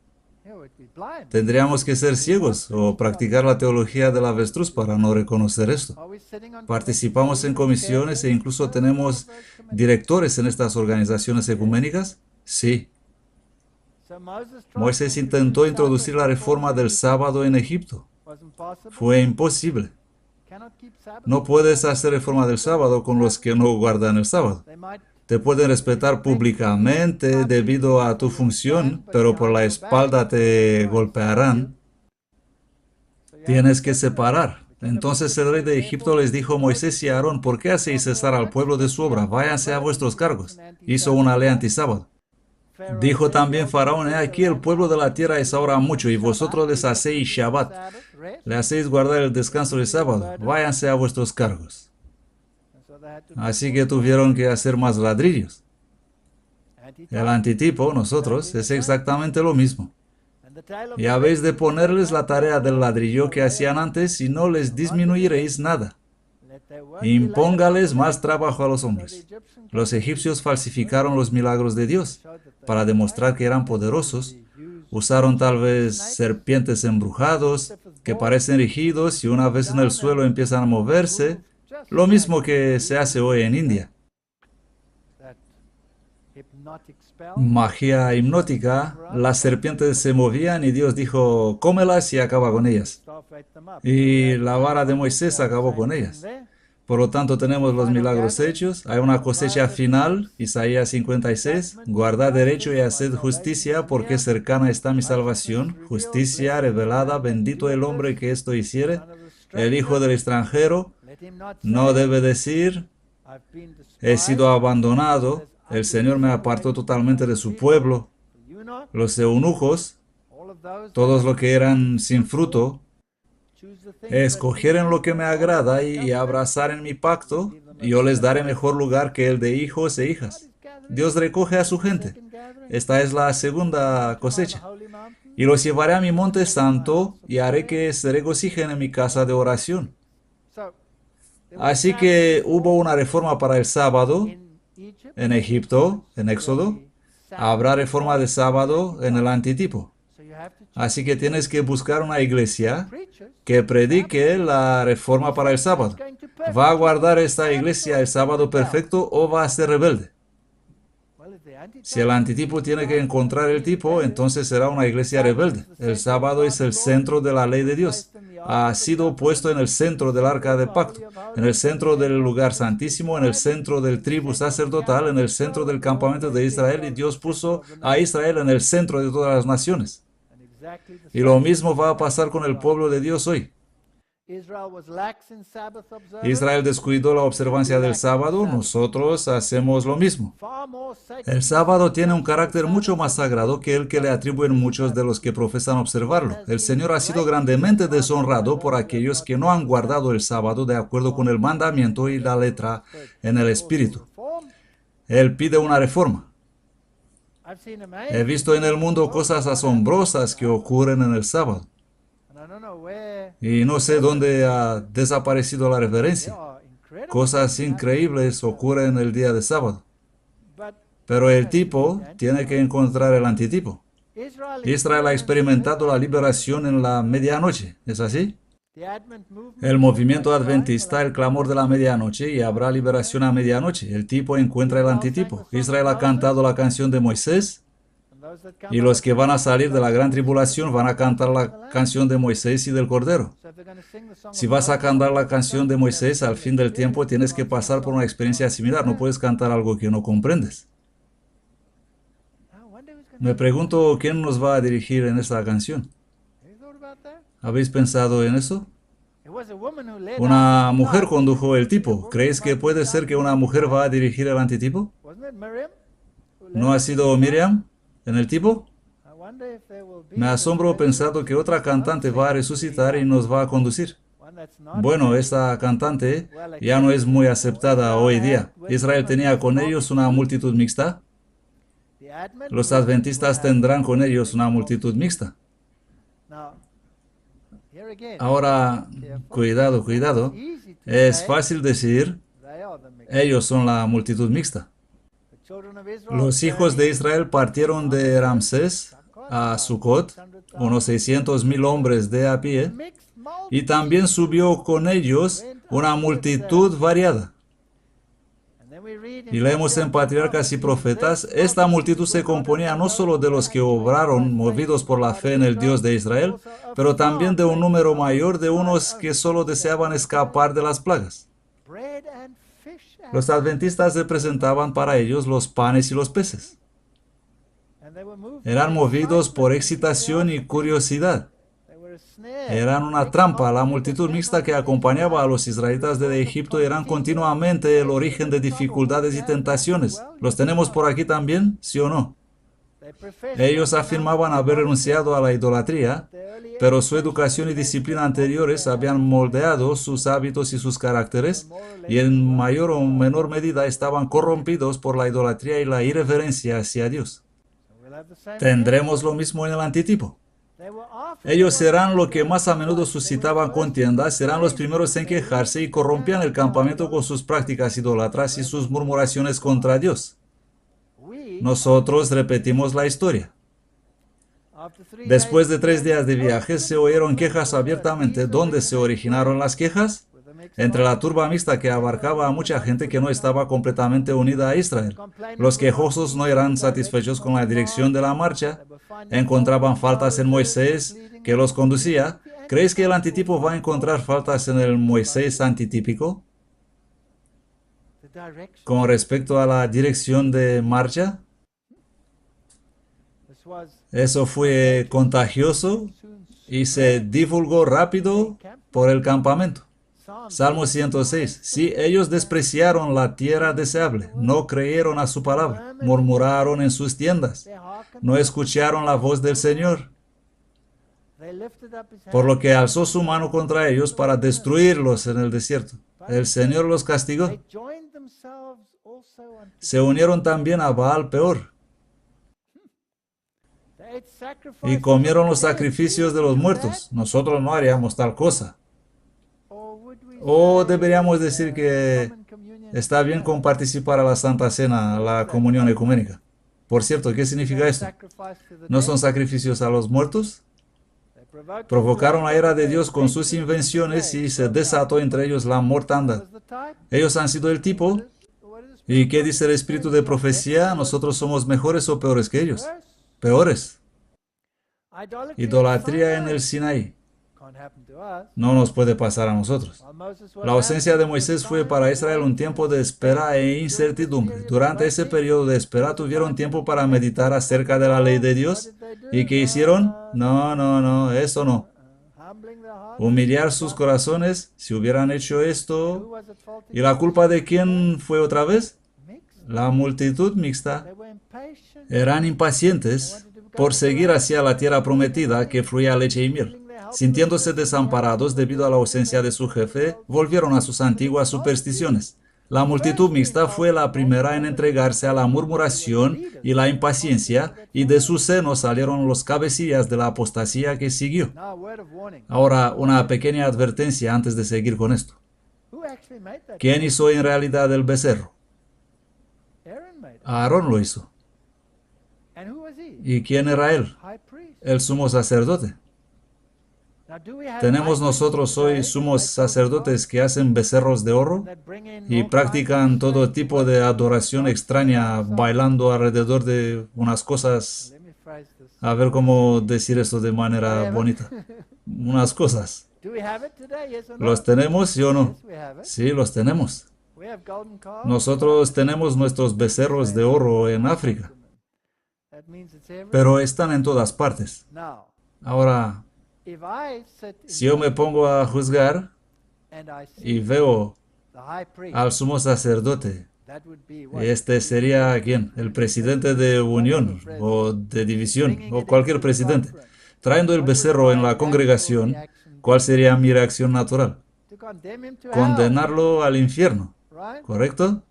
Tendríamos que ser ciegos o practicar la teología del avestruz para no reconocer esto. ¿Participamos en comisiones e incluso tenemos directores en estas organizaciones ecuménicas? Sí. Moisés intentó introducir la reforma del sábado en Egipto. Fue imposible. No puedes hacer reforma del sábado con los que no guardan el sábado. Te pueden respetar públicamente debido a tu función, pero por la espalda te golpearán. Tienes que separar. Entonces el rey de Egipto les dijo a Moisés y a Aarón, ¿por qué hacéis cesar al pueblo de su obra? Váyanse a vuestros cargos. Hizo una ley antisábado. Dijo también Faraón, he aquí el pueblo de la tierra es ahora mucho, y vosotros les hacéis Shabbat. Le hacéis guardar el descanso del sábado. Váyanse a vuestros cargos. Así que tuvieron que hacer más ladrillos. El antitipo, nosotros, es exactamente lo mismo. Y habéis de ponerles la tarea del ladrillo que hacían antes y no les disminuiréis nada. Impóngales más trabajo a los hombres. Los egipcios falsificaron los milagros de Dios para demostrar que eran poderosos. Usaron tal vez serpientes embrujados que parecen rígidos y una vez en el suelo empiezan a moverse. Lo mismo que se hace hoy en India. Magia hipnótica, las serpientes se movían y Dios dijo, cómelas y acaba con ellas. Y la vara de Moisés acabó con ellas. Por lo tanto, tenemos los milagros hechos, hay una cosecha final, Isaías 56, guardad derecho y haced justicia, porque cercana está mi salvación, justicia revelada, bendito el hombre que esto hiciere, el hijo del extranjero. No debe decir, he sido abandonado, el Señor me apartó totalmente de su pueblo. Los eunucos, todos los que eran sin fruto, escogieron lo que me agrada y abrazaren mi pacto, y yo les daré mejor lugar que el de hijos e hijas. Dios recoge a su gente. esta es la segunda cosecha. Y los llevaré a mi monte santo y haré que se regocijen en mi casa de oración. Así que hubo una reforma para el sábado en Egipto, en Éxodo. Habrá reforma de sábado en el antitipo. Así que tienes que buscar una iglesia que predique la reforma para el sábado. ¿Va a guardar esta iglesia el sábado perfecto o va a ser rebelde? Si el antitipo tiene que encontrar el tipo, entonces será una iglesia rebelde. El sábado es el centro de la ley de Dios. Ha sido puesto en el centro del arca de pacto, en el centro del lugar santísimo, en el centro del tribu sacerdotal, en el centro del campamento de Israel, y Dios puso a Israel en el centro de todas las naciones. Y lo mismo va a pasar con el pueblo de Dios hoy. Israel descuidó la observancia del sábado, nosotros hacemos lo mismo. El sábado tiene un carácter mucho más sagrado que el que le atribuyen muchos de los que profesan observarlo. El Señor ha sido grandemente deshonrado por aquellos que no han guardado el sábado de acuerdo con el mandamiento y la letra en el Espíritu. Él pide una reforma. He visto en el mundo cosas asombrosas que ocurren en el sábado. Y no sé dónde ha desaparecido la reverencia. Cosas increíbles ocurren el día de sábado. Pero el tipo tiene que encontrar el antitipo. Israel ha experimentado la liberación en la medianoche, ¿es así? El movimiento adventista, el clamor de la medianoche, y habrá liberación a medianoche. El tipo encuentra el antitipo. Israel ha cantado la canción de Moisés, y los que van a salir de la gran tribulación van a cantar la canción de Moisés y del Cordero. Si vas a cantar la canción de Moisés, al fin del tiempo tienes que pasar por una experiencia similar. No puedes cantar algo que no comprendes. Me pregunto quién nos va a dirigir en esta canción. ¿Habéis pensado en eso? Una mujer condujo el tipo. ¿Creéis que puede ser que una mujer va a dirigir el antitipo? ¿No ha sido Miriam en el tipo? Me asombro pensando que otra cantante va a resucitar y nos va a conducir. Bueno, esta cantante ya no es muy aceptada hoy día. Israel tenía con ellos una multitud mixta. Los adventistas tendrán con ellos una multitud mixta. Ahora, cuidado, cuidado. Es fácil decir, ellos son la multitud mixta. Los hijos de Israel partieron de Ramsés a Sucot, unos 600,000 hombres de a pie, y también subió con ellos una multitud variada. Y leemos en Patriarcas y Profetas, esta multitud se componía no solo de los que obraron movidos por la fe en el Dios de Israel, pero también de un número mayor de unos que solo deseaban escapar de las plagas. Los adventistas representaban para ellos los panes y los peces. Eran movidos por excitación y curiosidad. Eran una trampa. La multitud mixta que acompañaba a los israelitas de Egipto eran continuamente el origen de dificultades y tentaciones. ¿Los tenemos por aquí también? ¿Sí o no? Ellos afirmaban haber renunciado a la idolatría, pero su educación y disciplina anteriores habían moldeado sus hábitos y sus caracteres, y en mayor o menor medida estaban corrompidos por la idolatría y la irreverencia hacia Dios. Tendremos lo mismo en el antitipo. Ellos serán lo que más a menudo suscitaban contiendas, serán los primeros en quejarse y corrompían el campamento con sus prácticas idólatras y sus murmuraciones contra Dios. Nosotros repetimos la historia. Después de 3 días de viaje, se oyeron quejas abiertamente. ¿Dónde se originaron las quejas? Entre la turba mixta que abarcaba a mucha gente que no estaba completamente unida a Israel. Los quejosos no eran satisfechos con la dirección de la marcha. Encontraban faltas en Moisés, que los conducía. ¿Creéis que el antitipo va a encontrar faltas en el Moisés antitípico? Con respecto a la dirección de marcha, eso fue contagioso y se divulgó rápido por el campamento. Salmo 106. Sí, ellos despreciaron la tierra deseable, no creyeron a su palabra, murmuraron en sus tiendas, no escucharon la voz del Señor, por lo que alzó su mano contra ellos para destruirlos en el desierto. El Señor los castigó. Se unieron también a Baal Peor. y comieron los sacrificios de los muertos. Nosotros no haríamos tal cosa. O deberíamos decir que está bien con participar a la Santa Cena, a la comunión ecuménica. Por cierto, ¿qué significa esto? ¿No son sacrificios a los muertos? Provocaron la ira de Dios con sus invenciones y se desató entre ellos la mortandad. Ellos han sido el tipo. ¿Y qué dice el espíritu de profecía? ¿Nosotros somos mejores o peores que ellos? Peores. Idolatría en el Sinaí. No nos puede pasar a nosotros. La ausencia de Moisés fue para Israel un tiempo de espera e incertidumbre. Durante ese periodo de espera tuvieron tiempo para meditar acerca de la ley de Dios. ¿Y qué hicieron? No, eso no. Humillar sus corazones, si hubieran hecho esto. ¿Y la culpa de quién fue otra vez? La multitud mixta. Eran impacientes por seguir hacia la tierra prometida que fluía leche y miel. Sintiéndose desamparados debido a la ausencia de su jefe, volvieron a sus antiguas supersticiones. La multitud mixta fue la primera en entregarse a la murmuración y la impaciencia, y de su seno salieron los cabecillas de la apostasía que siguió. Ahora, una pequeña advertencia antes de seguir con esto. ¿Quién hizo en realidad el becerro? Aarón lo hizo. ¿Y quién era él? El sumo sacerdote. ¿Tenemos nosotros hoy sumos sacerdotes que hacen becerros de oro y practican todo tipo de adoración extraña bailando alrededor de unas cosas? A ver cómo decir esto de manera bonita. Unas cosas. ¿Los tenemos, sí o no? Sí, los tenemos. Nosotros tenemos nuestros becerros de oro en África, pero están en todas partes. Ahora, si yo me pongo a juzgar y veo al sumo sacerdote, este sería ¿quién? El presidente de unión o de división o cualquier presidente, trayendo el becerro en la congregación, ¿cuál sería mi reacción natural? Condenarlo al infierno, ¿correcto?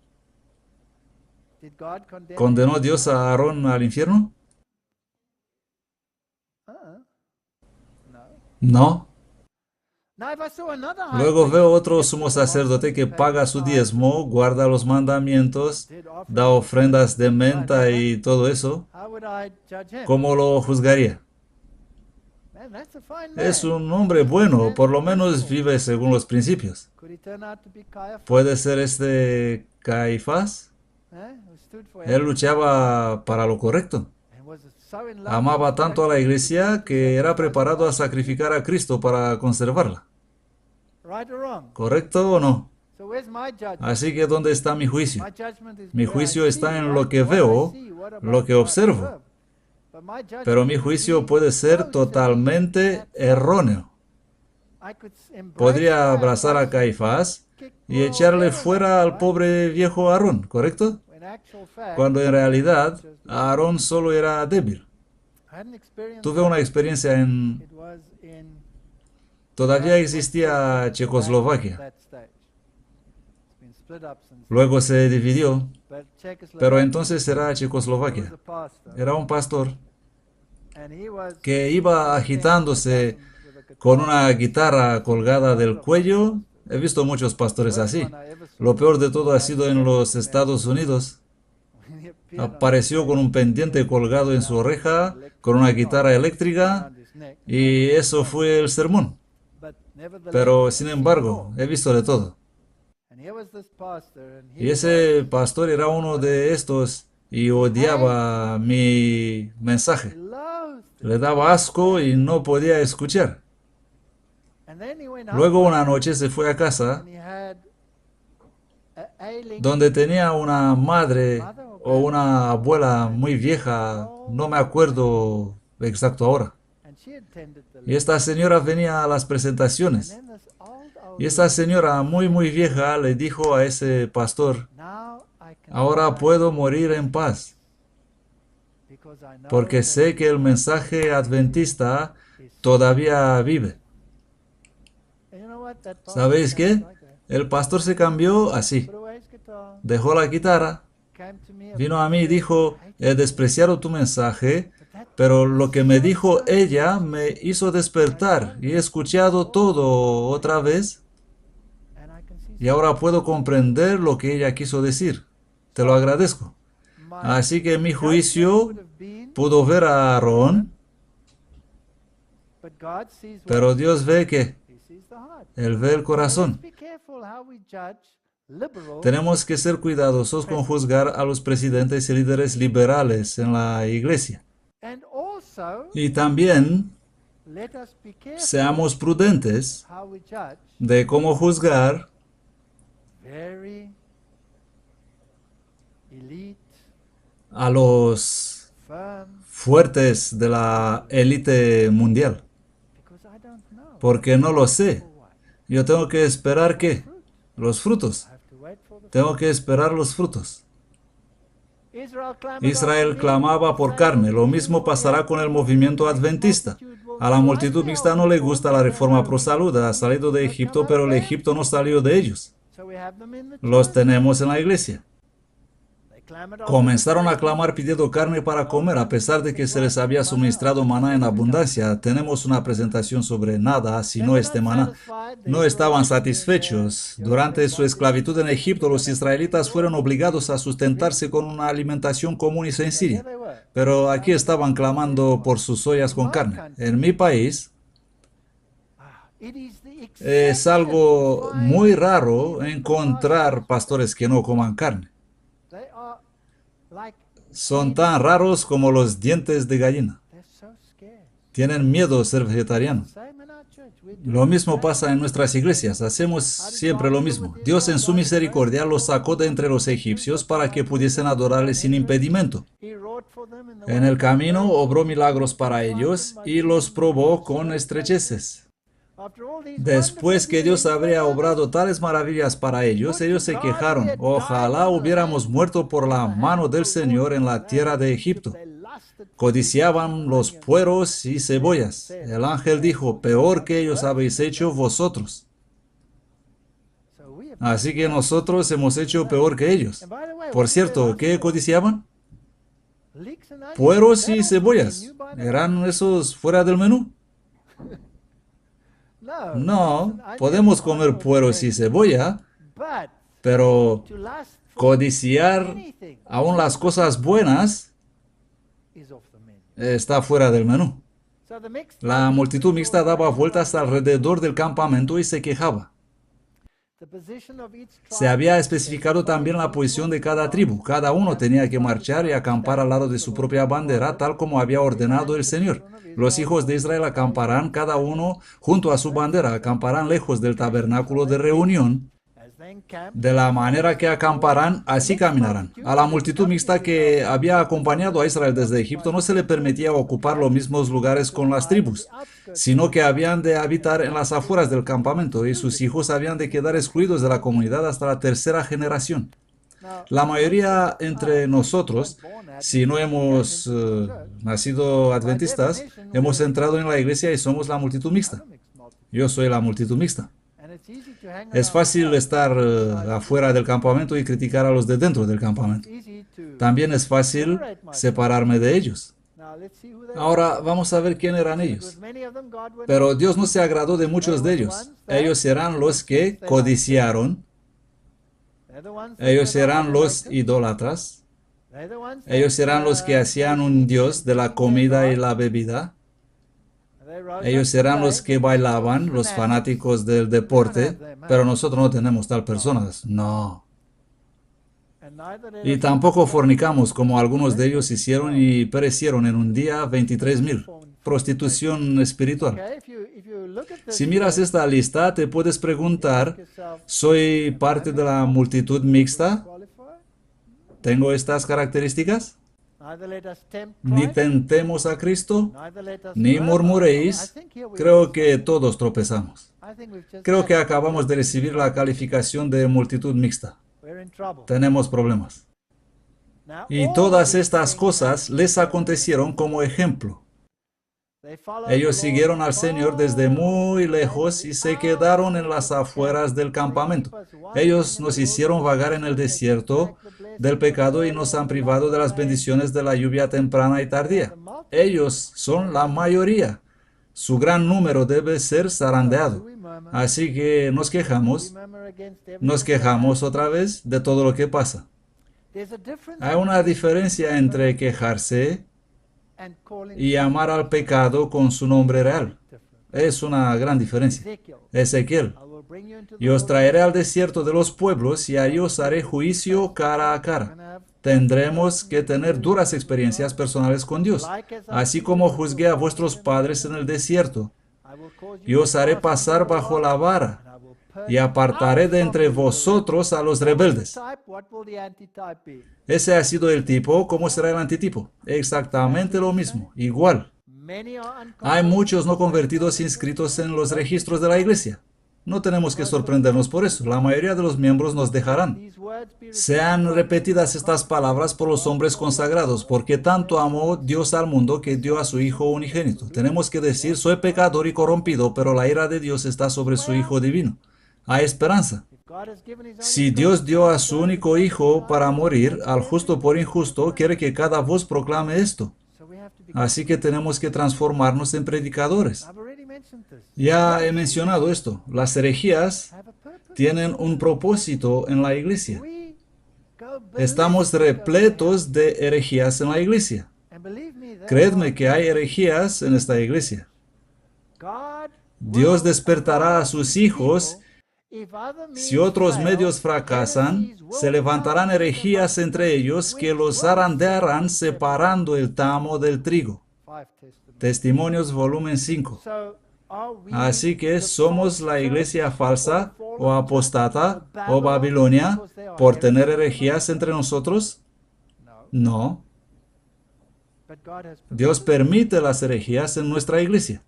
¿Condenó Dios a Aarón al infierno? No. Luego veo otro sumo sacerdote que paga su diezmo, guarda los mandamientos, da ofrendas de menta y todo eso. ¿Cómo lo juzgaría? Es un hombre bueno, por lo menos vive según los principios. ¿Puede ser este Caifás? Él luchaba para lo correcto. Amaba tanto a la iglesia que era preparado a sacrificar a Cristo para conservarla. ¿Correcto o no? Así que ¿dónde está mi juicio? Mi juicio está en lo que veo, lo que observo. Pero mi juicio puede ser totalmente erróneo. Podría abrazar a Caifás y echarle fuera al pobre viejo Aarón, ¿correcto? Cuando en realidad Aarón solo era débil. Tuve una experiencia en... Todavía existía Checoslovaquia. Luego se dividió, pero entonces era Checoslovaquia. Era un pastor que iba agitándose con una guitarra colgada del cuello. He visto muchos pastores así. Lo peor de todo ha sido en los Estados Unidos. Apareció con un pendiente colgado en su oreja, con una guitarra eléctrica, y eso fue el sermón. Pero, sin embargo, he visto de todo. Y ese pastor era uno de estos y odiaba mi mensaje. Le daba asco y no podía escuchar. Luego una noche se fue a casa donde tenía una madre o una abuela muy vieja, no me acuerdo exacto ahora. Y esta señora venía a las presentaciones. Y esta señora muy vieja le dijo a ese pastor, ahora puedo morir en paz, porque sé que el mensaje adventista todavía vive. ¿Sabéis qué? El pastor se cambió así. Dejó la guitarra, Vino a mí y dijo, he despreciado tu mensaje, pero lo que me dijo ella me hizo despertar y he escuchado todo otra vez y ahora puedo comprender lo que ella quiso decir. Te lo agradezco. Así que mi juicio pudo ver a Aarón, pero Dios ve que Él ve el corazón. Tenemos que ser cuidadosos con juzgar a los presidentes y líderes liberales en la iglesia. Y también seamos prudentes de cómo juzgar a los fuertes de la élite mundial, porque no lo sé. Yo tengo que esperar ¿qué? Los frutos. Tengo que esperar los frutos. Israel clamaba por carne. Lo mismo pasará con el movimiento adventista. A la multitud mixta no le gusta la reforma pro salud. Ha salido de Egipto, pero el Egipto no salió de ellos. Los tenemos en la iglesia. Comenzaron a clamar pidiendo carne para comer, a pesar de que se les había suministrado maná en abundancia. Tenemos una presentación sobre nada, si no este maná. No estaban satisfechos. Durante su esclavitud en Egipto, los israelitas fueron obligados a sustentarse con una alimentación común y sencilla. Pero aquí estaban clamando por sus ollas con carne. En mi país, es algo muy raro encontrar pastores que no coman carne. Son tan raros como los dientes de gallina. Tienen miedo a ser vegetarianos. Lo mismo pasa en nuestras iglesias. Hacemos siempre lo mismo. Dios en su misericordia los sacó de entre los egipcios para que pudiesen adorarle sin impedimento. En el camino obró milagros para ellos y los probó con estrecheces. Después que Dios habría obrado tales maravillas para ellos, se quejaron. Ojalá hubiéramos muerto por la mano del Señor en la tierra de Egipto. Codiciaban los pueros y cebollas. El ángel dijo, peor que ellos habéis hecho vosotros. Así que nosotros hemos hecho peor que ellos. Por cierto, ¿qué codiciaban? Pueros y cebollas. ¿Eran esos fuera del menú? No, podemos comer pueros y cebolla, pero codiciar aún las cosas buenas está fuera del menú. La multitud mixta daba vueltas alrededor del campamento y se quejaba. Se había especificado también la posición de cada tribu. Cada uno tenía que marchar y acampar al lado de su propia bandera, tal como había ordenado el Señor. Los hijos de Israel acamparán cada uno junto a su bandera, acamparán lejos del tabernáculo de reunión. De la manera que acamparán, así caminarán. A la multitud mixta que había acompañado a Israel desde Egipto no se le permitía ocupar los mismos lugares con las tribus, sino que habían de habitar en las afueras del campamento y sus hijos habían de quedar excluidos de la comunidad hasta la tercera generación. La mayoría entre nosotros, si no hemos nacido adventistas, hemos entrado en la iglesia y somos la multitud mixta. Yo soy la multitud mixta. Es fácil estar afuera del campamento y criticar a los de dentro del campamento. También es fácil separarme de ellos. Ahora vamos a ver quién eran ellos. Pero Dios no se agradó de muchos de ellos. Ellos serán los que codiciaron. Ellos serán los idólatras. Ellos serán los que hacían un dios de la comida y la bebida. Ellos serán los que bailaban, los fanáticos del deporte, pero nosotros no tenemos tal personas. No. Y tampoco fornicamos como algunos de ellos hicieron y perecieron en un día 23,000. Prostitución espiritual. Si miras esta lista, te puedes preguntar, ¿soy parte de la multitud mixta? ¿Tengo estas características? Ni tentemos a Cristo, ni murmuréis. Creo que todos tropezamos. Creo que acabamos de recibir la calificación de multitud mixta. Tenemos problemas. Y todas estas cosas les acontecieron como ejemplo. Ellos siguieron al Señor desde muy lejos y se quedaron en las afueras del campamento. Ellos nos hicieron vagar en el desierto del pecado y nos han privado de las bendiciones de la lluvia temprana y tardía. Ellos son la mayoría. Su gran número debe ser zarandeado. Así que nos quejamos otra vez de todo lo que pasa. Hay una diferencia entre quejarse y llamar al pecado con su nombre real. Es una gran diferencia. Ezequiel: y os traeré al desierto de los pueblos y allí os haré juicio cara a cara. Tendremos que tener duras experiencias personales con Dios, así como juzgué a vuestros padres en el desierto. Y os haré pasar bajo la vara y apartaré de entre vosotros a los rebeldes. Ese ha sido el tipo. ¿Cómo será el antitipo? Exactamente lo mismo, igual. Hay muchos no convertidos inscritos en los registros de la iglesia. No tenemos que sorprendernos por eso. La mayoría de los miembros nos dejarán. Sean repetidas estas palabras por los hombres consagrados, porque tanto amó Dios al mundo que dio a su Hijo unigénito. Tenemos que decir: soy pecador y corrompido, pero la ira de Dios está sobre su Hijo divino. Hay esperanza. Si Dios dio a su único Hijo para morir, al justo por injusto, quiere que cada voz proclame esto. Así que tenemos que transformarnos en predicadores. Ya he mencionado esto. Las herejías tienen un propósito en la iglesia. Estamos repletos de herejías en la iglesia. Creedme que hay herejías en esta iglesia. Dios despertará a sus hijos. Si otros medios fracasan, se levantarán herejías entre ellos que los zarandearán separando el tamo del trigo. Testimonios, volumen 5. Así que, ¿somos la iglesia falsa o apostata o Babilonia por tener herejías entre nosotros? No. Dios permite las herejías en nuestra iglesia.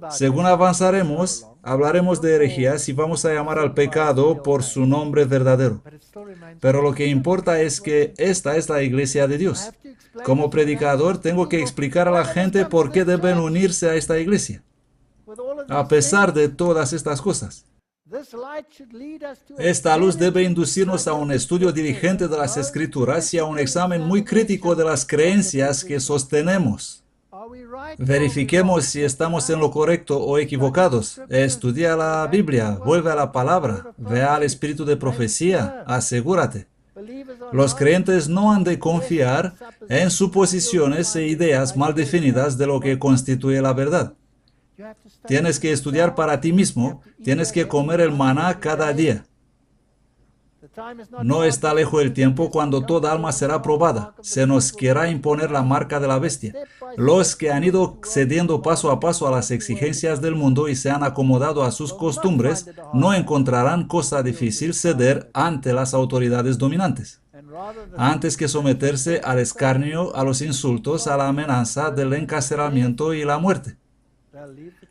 Según avanzaremos, hablaremos de herejías y vamos a llamar al pecado por su nombre verdadero. Pero lo que importa es que esta es la iglesia de Dios. Como predicador, tengo que explicar a la gente por qué deben unirse a esta iglesia, a pesar de todas estas cosas. Esta luz debe inducirnos a un estudio diligente de las Escrituras y a un examen muy crítico de las creencias que sostenemos. Verifiquemos si estamos en lo correcto o equivocados. Estudia la Biblia, vuelve a la palabra, ve al espíritu de profecía, asegúrate. Los creyentes no han de confiar en suposiciones e ideas mal definidas de lo que constituye la verdad. Tienes que estudiar para ti mismo, tienes que comer el maná cada día. No está lejos el tiempo cuando toda alma será probada. Se nos quiera imponer la marca de la bestia. Los que han ido cediendo paso a paso a las exigencias del mundo y se han acomodado a sus costumbres, no encontrarán cosa difícil ceder ante las autoridades dominantes. Antes que someterse al escarnio, a los insultos, a la amenaza del encarcelamiento y la muerte,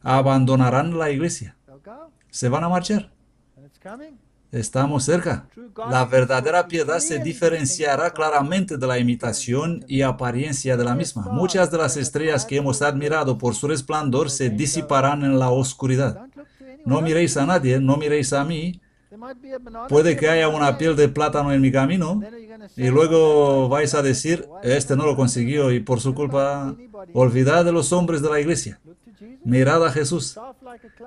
abandonarán la iglesia. Se van a marchar. Estamos cerca. La verdadera piedad se diferenciará claramente de la imitación y apariencia de la misma. Muchas de las estrellas que hemos admirado por su resplandor se disiparán en la oscuridad. No miréis a nadie, no miréis a mí. Puede que haya una piel de plátano en mi camino y luego vais a decir: este no lo consiguió y por su culpa. Olvidad de los hombres de la iglesia. Mirad a Jesús.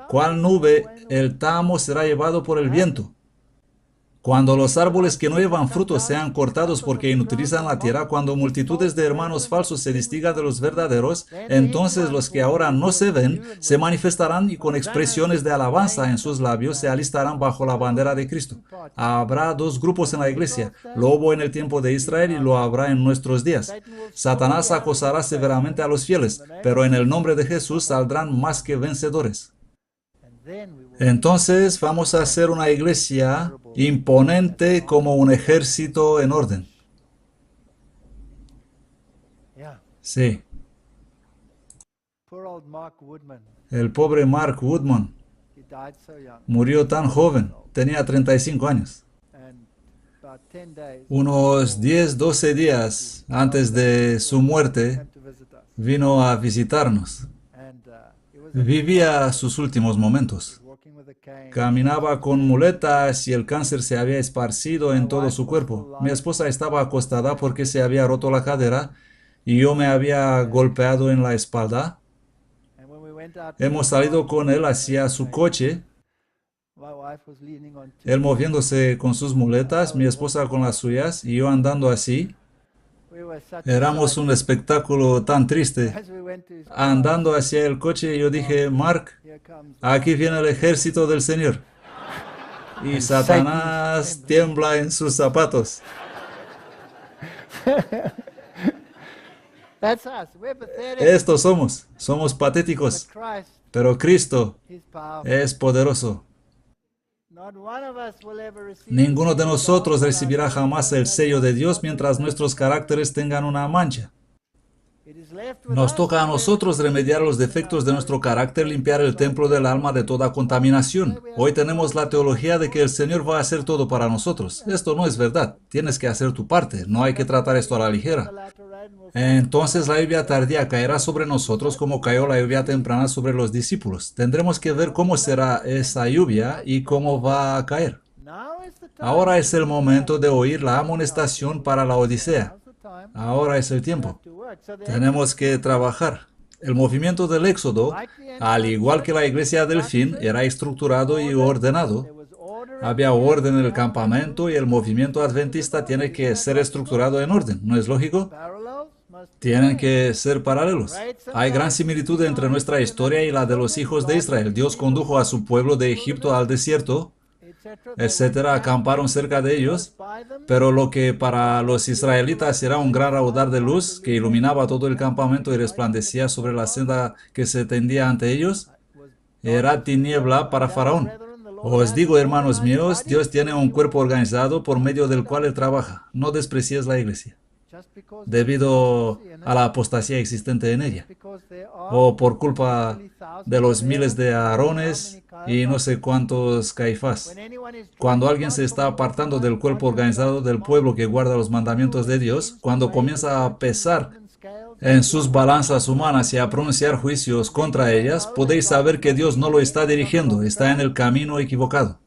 ¿Cuál nube? El tamo será llevado por el viento. Cuando los árboles que no llevan frutos sean cortados porque inutilizan la tierra, cuando multitudes de hermanos falsos se distingan de los verdaderos, entonces los que ahora no se ven se manifestarán y con expresiones de alabanza en sus labios se alistarán bajo la bandera de Cristo. Habrá dos grupos en la iglesia: lo hubo en el tiempo de Israel y lo habrá en nuestros días. Satanás acosará severamente a los fieles, pero en el nombre de Jesús saldrán más que vencedores. Entonces vamos a hacer una iglesia imponente como un ejército en orden. Sí. El pobre Mark Woodman murió tan joven, tenía 35 años. Unos 10, 12 días antes de su muerte, vino a visitarnos. Vivía sus últimos momentos. Caminaba con muletas y el cáncer se había esparcido en todo su cuerpo. Mi esposa estaba acostada porque se había roto la cadera y yo me había golpeado en la espalda. Hemos salido con él hacia su coche, él moviéndose con sus muletas, mi esposa con las suyas y yo andando así. Éramos un espectáculo tan triste. Andando hacia el coche, yo dije, Mark, aquí viene el ejército del Señor. Y Satanás tiembla en sus zapatos. Estos somos patéticos, pero Cristo es poderoso. Ninguno de nosotros recibirá jamás el sello de Dios mientras nuestros caracteres tengan una mancha. Nos toca a nosotros remediar los defectos de nuestro carácter, limpiar el templo del alma de toda contaminación. Hoy tenemos la teología de que el Señor va a hacer todo para nosotros. Esto no es verdad. Tienes que hacer tu parte. No hay que tratar esto a la ligera. Entonces la lluvia tardía caerá sobre nosotros como cayó la lluvia temprana sobre los discípulos. Tendremos que ver cómo será esa lluvia y cómo va a caer. Ahora es el momento de oír la amonestación para la Odisea. Ahora es el tiempo. Tenemos que trabajar. El movimiento del Éxodo, al igual que la iglesia del fin, era estructurado y ordenado. Había orden en el campamento y el movimiento adventista tiene que ser estructurado en orden. ¿No es lógico? Tienen que ser paralelos. Hay gran similitud entre nuestra historia y la de los hijos de Israel. Dios condujo a su pueblo de Egipto al desierto, etcétera, acamparon cerca de ellos, pero lo que para los israelitas era un gran raudal de luz que iluminaba todo el campamento y resplandecía sobre la senda que se tendía ante ellos, era tiniebla para Faraón. Os digo, hermanos míos, Dios tiene un cuerpo organizado por medio del cual Él trabaja. No desprecies la iglesia debido a la apostasía existente en ella, o por culpa de los miles de Aarones y no sé cuántos Caifás. Cuando alguien se está apartando del cuerpo organizado del pueblo que guarda los mandamientos de Dios, cuando comienza a pesar en sus balanzas humanas y a pronunciar juicios contra ellas, podéis saber que Dios no lo está dirigiendo, está en el camino equivocado.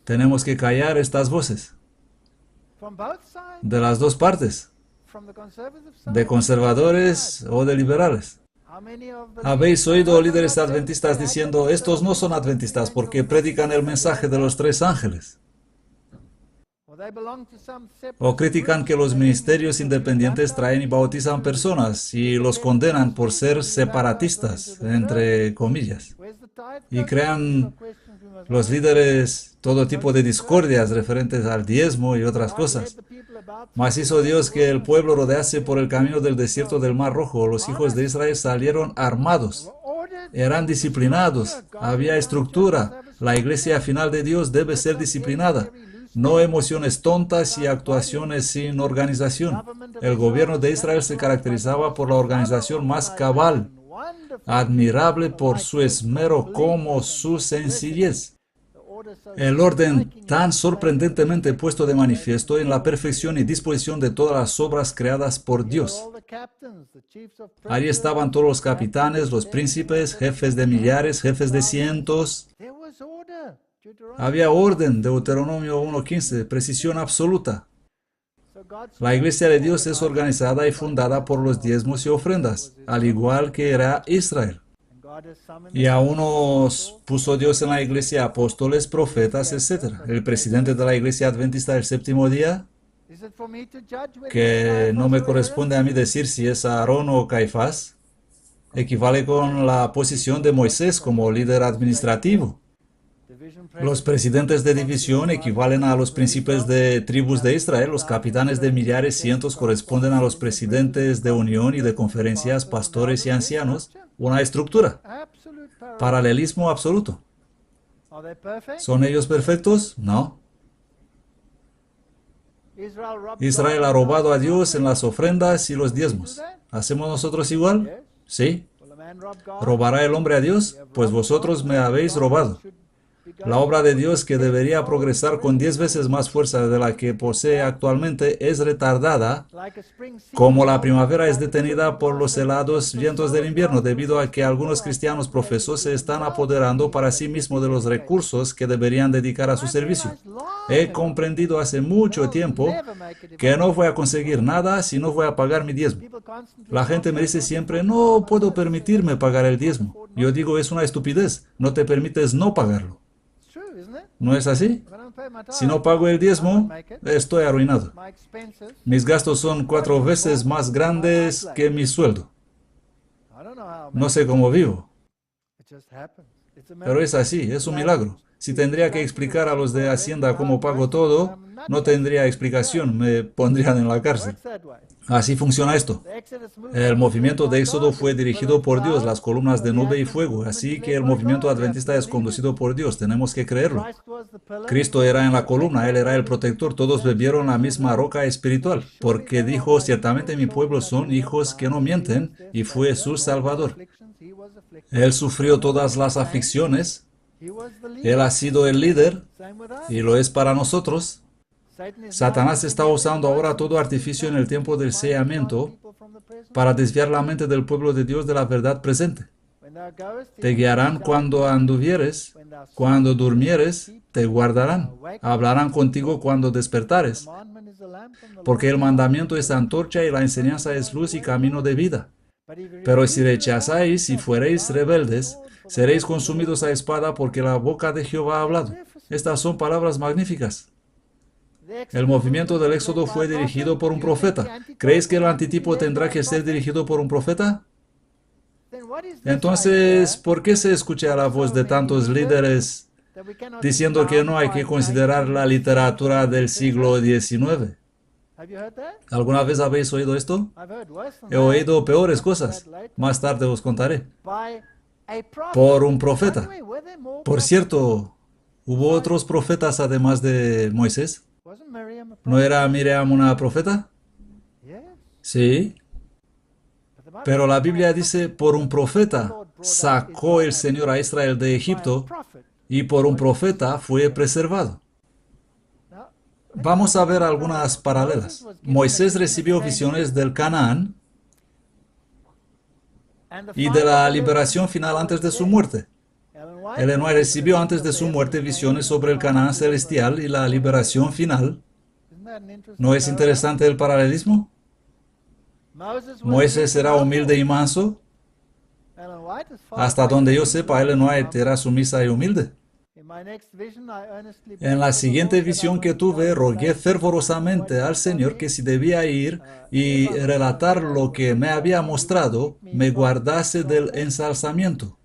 Tenemos que callar estas voces. De las dos partes, de conservadores o de liberales. ¿Habéis oído líderes adventistas diciendo, estos no son adventistas porque predican el mensaje de los tres ángeles? O critican que los ministerios independientes traen y bautizan personas y los condenan por ser separatistas, entre comillas. Y crean los líderes todo tipo de discordias referentes al diezmo y otras cosas. Mas hizo Dios que el pueblo rodease por el camino del desierto del Mar Rojo. Los hijos de Israel salieron armados, eran disciplinados, había estructura. La iglesia final de Dios debe ser disciplinada. No emociones tontas y actuaciones sin organización. El gobierno de Israel se caracterizaba por la organización más cabal, admirable por su esmero como su sencillez. El orden tan sorprendentemente puesto de manifiesto en la perfección y disposición de todas las obras creadas por Dios. Allí estaban todos los capitanes, los príncipes, jefes de millares, jefes de cientos. Había orden, Deuteronomio 1:15, precisión absoluta. La iglesia de Dios es organizada y fundada por los diezmos y ofrendas, al igual que era Israel. Y a unos puso Dios en la iglesia apóstoles, profetas, etc. El presidente de la iglesia adventista del séptimo día, que no me corresponde a mí decir si es Aarón o Caifás, equivale con la posición de Moisés como líder administrativo. Los presidentes de división equivalen a los príncipes de tribus de Israel. Los capitanes de millares, cientos corresponden a los presidentes de unión y de conferencias, pastores y ancianos. Una estructura. Paralelismo absoluto. ¿Son ellos perfectos? No. Israel ha robado a Dios en las ofrendas y los diezmos. ¿Hacemos nosotros igual? Sí. ¿Robará el hombre a Dios? Pues vosotros me habéis robado. La obra de Dios, que debería progresar con 10 veces más fuerza de la que posee actualmente, es retardada, como la primavera es detenida por los helados vientos del invierno, debido a que algunos cristianos profesos se están apoderando para sí mismos de los recursos que deberían dedicar a su servicio. He comprendido hace mucho tiempo que no voy a conseguir nada si no voy a pagar mi diezmo. La gente me dice siempre, no puedo permitirme pagar el diezmo. Yo digo, es una estupidez, no te permites no pagarlo. ¿No es así? Si no pago el diezmo, estoy arruinado. Mis gastos son 4 veces más grandes que mi sueldo. No sé cómo vivo, pero es así, es un milagro. Si tendría que explicar a los de Hacienda cómo pago todo, no tendría explicación, me pondrían en la cárcel. Así funciona esto. El movimiento de Éxodo fue dirigido por Dios, las columnas de nube y fuego, así que el movimiento adventista es conducido por Dios, tenemos que creerlo. Cristo era en la columna, Él era el protector, todos bebieron la misma roca espiritual, porque dijo, ciertamente mi pueblo son hijos que no mienten, y fue su Salvador. Él sufrió todas las aflicciones, Él ha sido el líder, y lo es para nosotros. Satanás está usando ahora todo artificio en el tiempo del sellamiento para desviar la mente del pueblo de Dios de la verdad presente. Te guiarán cuando anduvieres, cuando durmieres, te guardarán. Hablarán contigo cuando despertares, porque el mandamiento es antorcha y la enseñanza es luz y camino de vida. Pero si rechazáis y fuereis rebeldes, seréis consumidos a espada, porque la boca de Jehová ha hablado. Estas son palabras magníficas. El movimiento del Éxodo fue dirigido por un profeta. ¿Creéis que el antitipo tendrá que ser dirigido por un profeta? Entonces, ¿por qué se escucha la voz de tantos líderes diciendo que no hay que considerar la literatura del siglo XIX? ¿Alguna vez habéis oído esto? He oído peores cosas. Más tarde os contaré. Por un profeta. Por cierto, ¿hubo otros profetas además de Moisés? ¿No era Miriam una profeta? Sí. Pero la Biblia dice, por un profeta sacó el Señor a Israel de Egipto, y por un profeta fue preservado. Vamos a ver algunas paralelas. Moisés recibió visiones del Canaán y de la liberación final antes de su muerte. Ellen White recibió antes de su muerte visiones sobre el Canaán celestial y la liberación final. ¿No es interesante el paralelismo? Moisés era humilde y manso. Hasta donde yo sepa, Ellen White era sumisa y humilde. En la siguiente visión que tuve, rogué fervorosamente al Señor que si debía ir y relatar lo que me había mostrado, me guardase del ensalzamiento.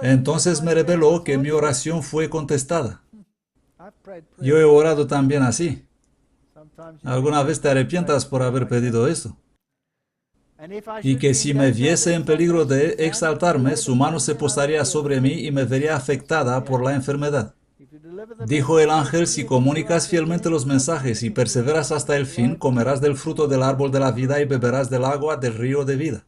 Entonces me reveló que mi oración fue contestada. Yo he orado también así. ¿Alguna vez te arrepientas por haber pedido eso? Y que si me viese en peligro de exaltarme, su mano se posaría sobre mí y me vería afectada por la enfermedad. Dijo el ángel, si comunicas fielmente los mensajes y perseveras hasta el fin, comerás del fruto del árbol de la vida y beberás del agua del río de vida.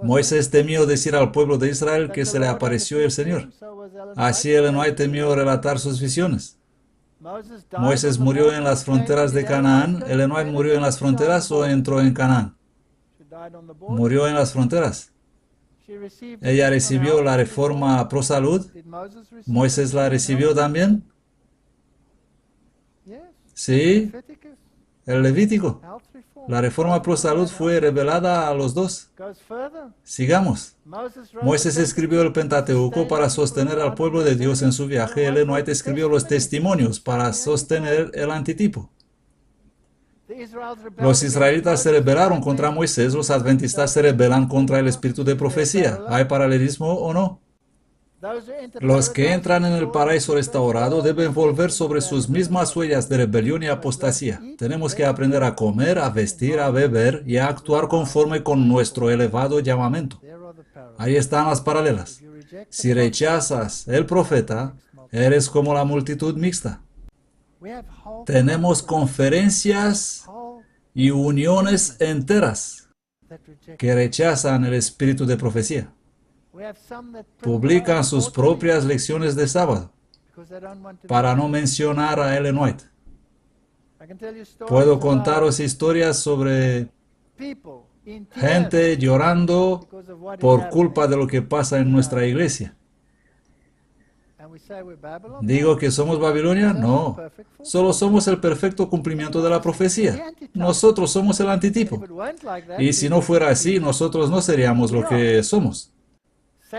Moisés temió decir al pueblo de Israel que se le apareció el Señor. Así Ellen White temió relatar sus visiones. Moisés murió en las fronteras de Canaán. ¿Ellen White murió en las fronteras o entró en Canaán? Murió en las fronteras. Ella recibió la reforma pro salud. ¿Moisés la recibió también? Sí, el Levítico. La reforma pro salud fue revelada a los dos. Sigamos. Moisés escribió el Pentateuco para sostener al pueblo de Dios en su viaje. Ellen White escribió los testimonios para sostener el antitipo. Los israelitas se rebelaron contra Moisés, los adventistas se rebelan contra el espíritu de profecía. ¿Hay paralelismo o no? Los que entran en el paraíso restaurado deben volver sobre sus mismas huellas de rebelión y apostasía. Tenemos que aprender a comer, a vestir, a beber y a actuar conforme con nuestro elevado llamamiento. Ahí están las paralelas. Si rechazas el profeta, eres como la multitud mixta. Tenemos conferencias y uniones enteras que rechazan el espíritu de profecía. publican sus propias lecciones de sábado para no mencionar a Ellen White. Puedo contaros historias sobre gente llorando por culpa de lo que pasa en nuestra iglesia. ¿Digo que somos Babilonia? No. Solo somos el perfecto cumplimiento de la profecía. Nosotros somos el antitipo. Y si no fuera así, nosotros no seríamos lo que somos.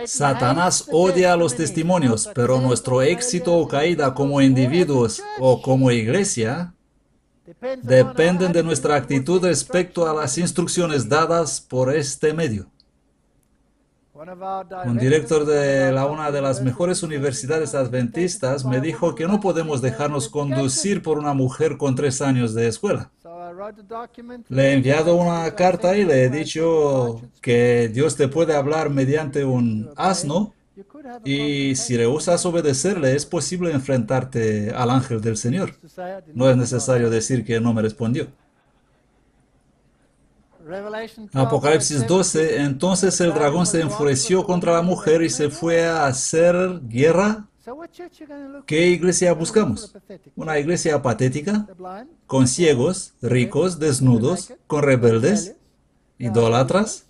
Satanás odia los testimonios, pero nuestro éxito o caída como individuos o como iglesia dependen de nuestra actitud respecto a las instrucciones dadas por este medio. Un director de una de las mejores universidades adventistas me dijo que no podemos dejarnos conducir por una mujer con 3 años de escuela. Le he enviado una carta y le he dicho que Dios te puede hablar mediante un asno y si rehusas obedecerle es posible enfrentarte al ángel del Señor. No es necesario decir que no me respondió. Apocalipsis 12, entonces el dragón se enfureció contra la mujer y se fue a hacer guerra. ¿Qué iglesia buscamos? ¿Una iglesia patética? ¿Con ciegos, ricos, desnudos, con rebeldes, idólatras?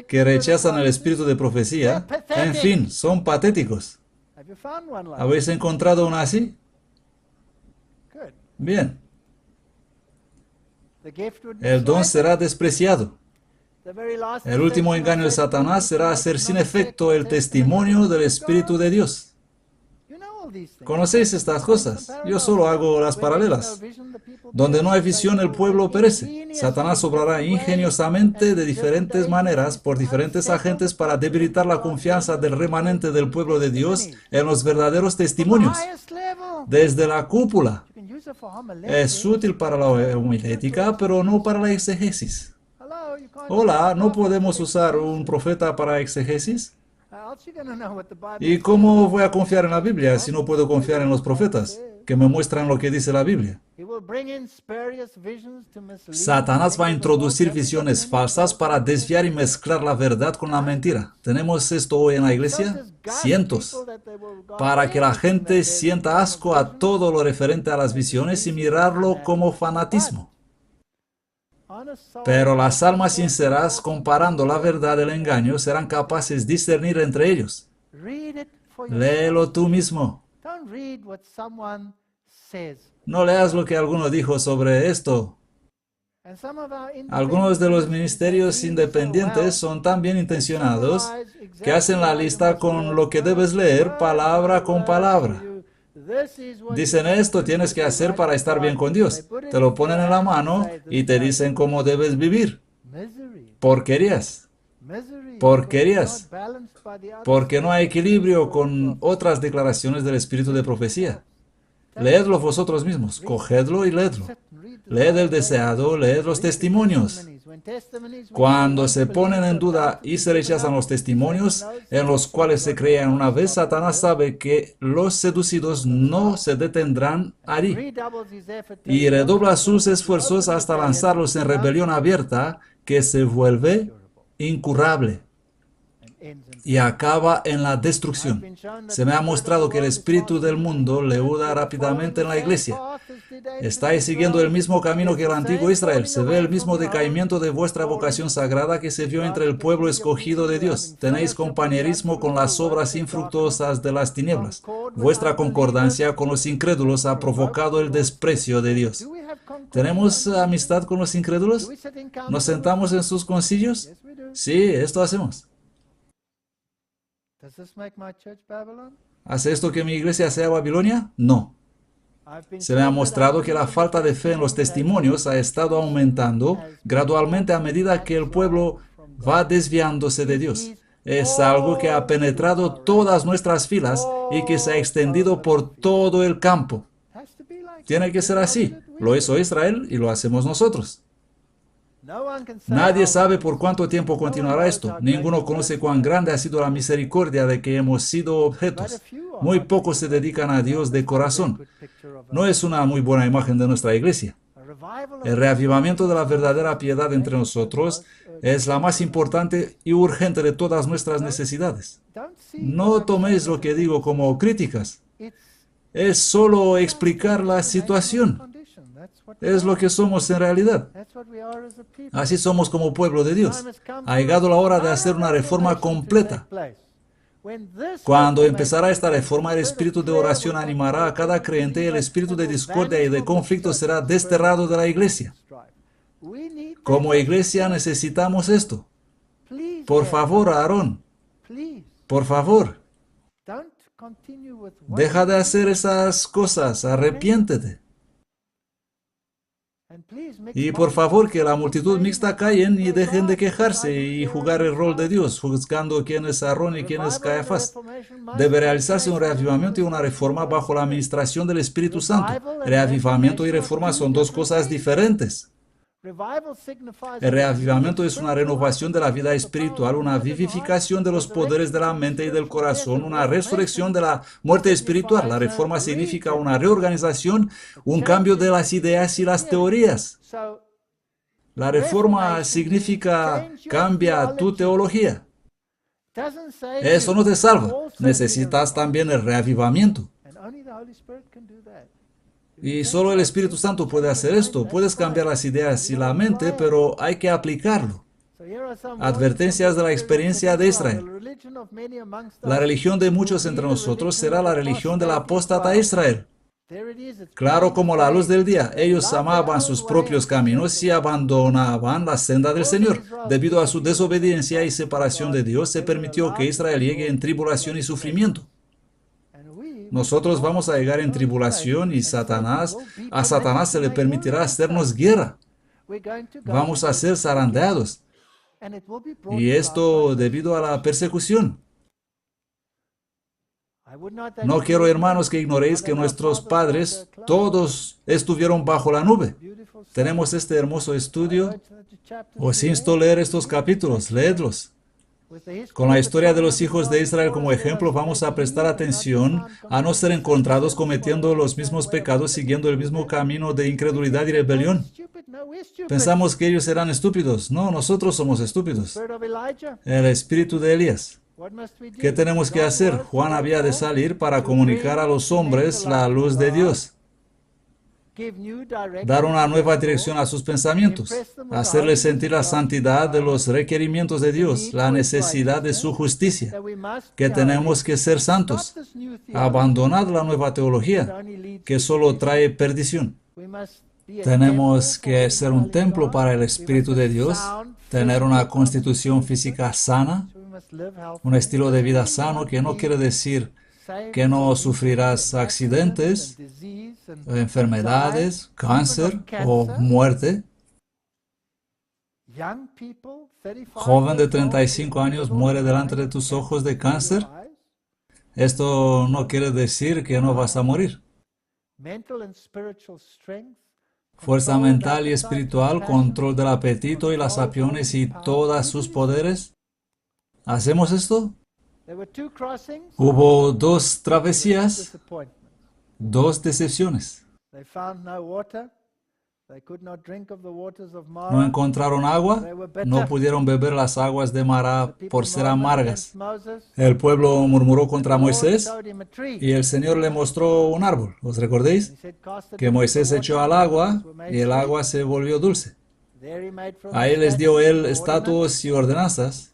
Que rechazan el espíritu de profecía. En fin, son patéticos. ¿Habéis encontrado una así? Bien. El don será despreciado. El último engaño de Satanás será hacer sin efecto el testimonio del Espíritu de Dios. ¿Conocéis estas cosas? Yo solo hago las paralelas. Donde no hay visión, el pueblo perece. Satanás obrará ingeniosamente de diferentes maneras por diferentes agentes para debilitar la confianza del remanente del pueblo de Dios en los verdaderos testimonios. Desde la cúpula. Es útil para la homilética, pero no para la exegesis. Hola, ¿no podemos usar un profeta para exegesis? ¿Y cómo voy a confiar en la Biblia si no puedo confiar en los profetas, que me muestran lo que dice la Biblia? Satanás va a introducir visiones falsas para desviar y mezclar la verdad con la mentira. ¿Tenemos esto hoy en la iglesia? Cientos. Para que la gente sienta asco a todo lo referente a las visiones y mirarlo como fanatismo. Pero las almas sinceras, comparando la verdad del engaño, serán capaces de discernir entre ellos. Léelo tú mismo. No leas lo que alguno dijo sobre esto. Algunos de los ministerios independientes son tan bien intencionados que hacen la lista con lo que debes leer palabra con palabra. Dicen esto tienes que hacer para estar bien con Dios. Te lo ponen en la mano y te dicen cómo debes vivir. Porquerías. Porquerías. Porque no hay equilibrio con otras declaraciones del espíritu de profecía. Leedlo vosotros mismos. Cogedlo y leedlo. Leed el deseado, leed los testimonios. Cuando se ponen en duda y se rechazan los testimonios en los cuales se creían una vez, Satanás sabe que los seducidos no se detendrán allí y redobla sus esfuerzos hasta lanzarlos en rebelión abierta que se vuelve incurable y acaba en la destrucción. Se me ha mostrado que el espíritu del mundo leuda rápidamente en la iglesia. Estáis siguiendo el mismo camino que el antiguo Israel. Se ve el mismo decaimiento de vuestra vocación sagrada que se vio entre el pueblo escogido de Dios. Tenéis compañerismo con las obras infructuosas de las tinieblas. Vuestra concordancia con los incrédulos ha provocado el desprecio de Dios. ¿Tenemos amistad con los incrédulos? ¿Nos sentamos en sus concilios? Sí, esto hacemos. ¿Hace esto que mi iglesia sea Babilonia? No. Se me ha mostrado que la falta de fe en los testimonios ha estado aumentando gradualmente a medida que el pueblo va desviándose de Dios. Es algo que ha penetrado todas nuestras filas y que se ha extendido por todo el campo. Tiene que ser así. Lo hizo Israel y lo hacemos nosotros. Nadie sabe por cuánto tiempo continuará esto. Ninguno conoce cuán grande ha sido la misericordia de que hemos sido objetos. Muy pocos se dedican a Dios de corazón. No es una muy buena imagen de nuestra iglesia. El reavivamiento de la verdadera piedad entre nosotros Es la más importante y urgente de todas nuestras necesidades. No toméis lo que digo como críticas. Es solo explicar la situación. Es lo que somos en realidad. Así somos como pueblo de Dios. Ha llegado la hora de hacer una reforma completa. Cuando empezará esta reforma, el espíritu de oración animará a cada creyente y el espíritu de discordia y de conflicto será desterrado de la iglesia. Como iglesia necesitamos esto. Por favor, Aarón. Por favor. Deja de hacer esas cosas. Arrepiéntete. Y por favor, que la multitud mixta callen y dejen de quejarse y jugar el rol de Dios, juzgando quién es Aarón y quién es Caifás. Debe realizarse un reavivamiento y una reforma bajo la administración del Espíritu Santo. Reavivamiento y reforma son dos cosas diferentes. El reavivamiento es una renovación de la vida espiritual, una vivificación de los poderes de la mente y del corazón, una resurrección de la muerte espiritual. La reforma significa una reorganización, un cambio de las ideas y las teorías. La reforma significa cambia tu teología. Eso no te salva. Necesitas también el reavivamiento. Y solo el Espíritu Santo puede hacer esto. Puedes cambiar las ideas y la mente, pero hay que aplicarlo. Advertencias de la experiencia de Israel. La religión de muchos entre nosotros será la religión del apóstata Israel. Claro como la luz del día, ellos amaban sus propios caminos y abandonaban la senda del Señor. Debido a su desobediencia y separación de Dios, se permitió que Israel llegue en tribulación y sufrimiento. Nosotros vamos a llegar en tribulación y a Satanás se le permitirá hacernos guerra. Vamos a ser zarandeados. Y esto debido a la persecución. No quiero, hermanos, que ignoréis que nuestros padres todos estuvieron bajo la nube. Tenemos este hermoso estudio. Os insto a leer estos capítulos, leedlos. Con la historia de los hijos de Israel como ejemplo, vamos a prestar atención a no ser encontrados cometiendo los mismos pecados, siguiendo el mismo camino de incredulidad y rebelión. Pensamos que ellos eran estúpidos. No, nosotros somos estúpidos. El espíritu de Elías. ¿Qué tenemos que hacer? Juan había de salir para comunicar a los hombres la luz de Dios. Dar una nueva dirección a sus pensamientos, hacerles sentir la santidad de los requerimientos de Dios, la necesidad de su justicia, que tenemos que ser santos, abandonar la nueva teología, que solo trae perdición. Tenemos que ser un templo para el Espíritu de Dios, tener una constitución física sana, un estilo de vida sano, que no quiere decir que no sufrirás accidentes, enfermedades, cáncer o muerte. Joven de 35 años muere delante de tus ojos de cáncer. Esto no quiere decir que no vas a morir. Fuerza mental y espiritual, control del apetito y las pasiones y todos sus poderes. ¿Hacemos esto? Hubo dos travesías, dos decepciones. No encontraron agua, no pudieron beber las aguas de Mará por ser amargas. El pueblo murmuró contra Moisés y el Señor le mostró un árbol. ¿Os recordéis? Que Moisés echó al agua y el agua se volvió dulce. Ahí les dio él estatutos y ordenanzas.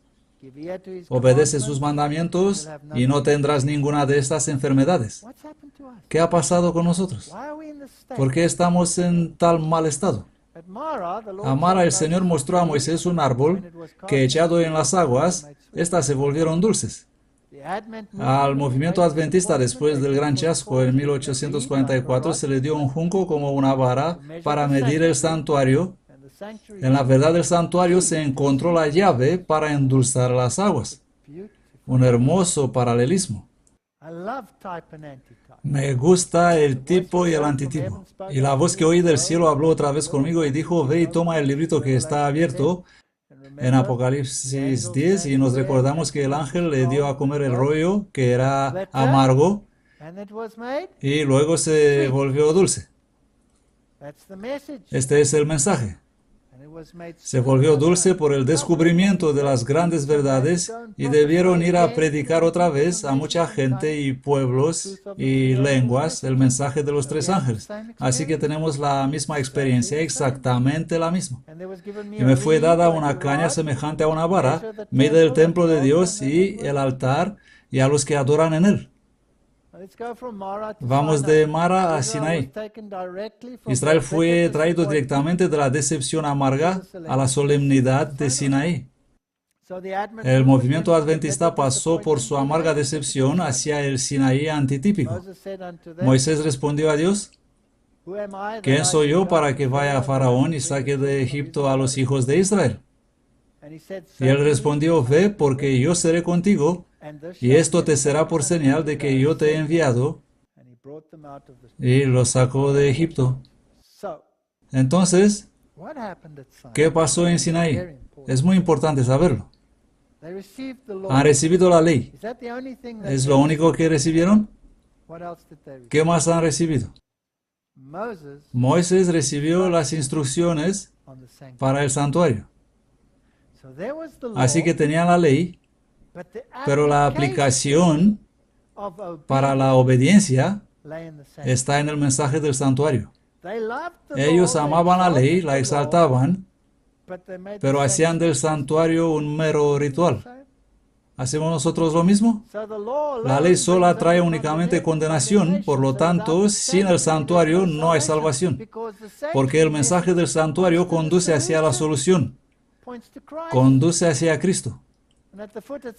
Obedece sus mandamientos y no tendrás ninguna de estas enfermedades. ¿Qué ha pasado con nosotros? ¿Por qué estamos en tal mal estado? A Mara el Señor mostró a Moisés un árbol que echado en las aguas, estas se volvieron dulces. Al movimiento adventista después del gran chasco en 1844 se le dio un junco como una vara para medir el santuario. En la verdad del santuario se encontró la llave para endulzar las aguas. Un hermoso paralelismo. Me gusta el tipo y el antitipo. Y la voz que oí del cielo habló otra vez conmigo y dijo, ve y toma el librito que está abierto en Apocalipsis 10 y nos recordamos que el ángel le dio a comer el rollo que era amargo y luego se volvió dulce. Este es el mensaje. Se volvió dulce por el descubrimiento de las grandes verdades y debieron ir a predicar otra vez a mucha gente y pueblos y lenguas el mensaje de los tres ángeles. Así que tenemos la misma experiencia, exactamente la misma. Y me fue dada una caña semejante a una vara, medida del templo de Dios y el altar y a los que adoran en él. Vamos de Mara a Sinaí. Israel fue traído directamente de la decepción amarga a la solemnidad de Sinaí. El movimiento adventista pasó por su amarga decepción hacia el Sinaí antitípico. Moisés respondió a Dios: ¿quién soy yo para que vaya a Faraón y saque de Egipto a los hijos de Israel? Y él respondió: ve, porque yo seré contigo, y esto te será por señal de que yo te he enviado. Y los sacó de Egipto. Entonces, ¿qué pasó en Sinaí? Es muy importante saberlo. Han recibido la ley. ¿Es lo único que recibieron? ¿Qué más han recibido? Moisés recibió las instrucciones para el santuario. Así que tenían la ley, pero la aplicación para la obediencia está en el mensaje del santuario. Ellos amaban la ley, la exaltaban, pero hacían del santuario un mero ritual. ¿Hacemos nosotros lo mismo? La ley sola trae únicamente condenación, por lo tanto, sin el santuario no hay salvación, porque el mensaje del santuario conduce hacia la solución, conduce hacia Cristo.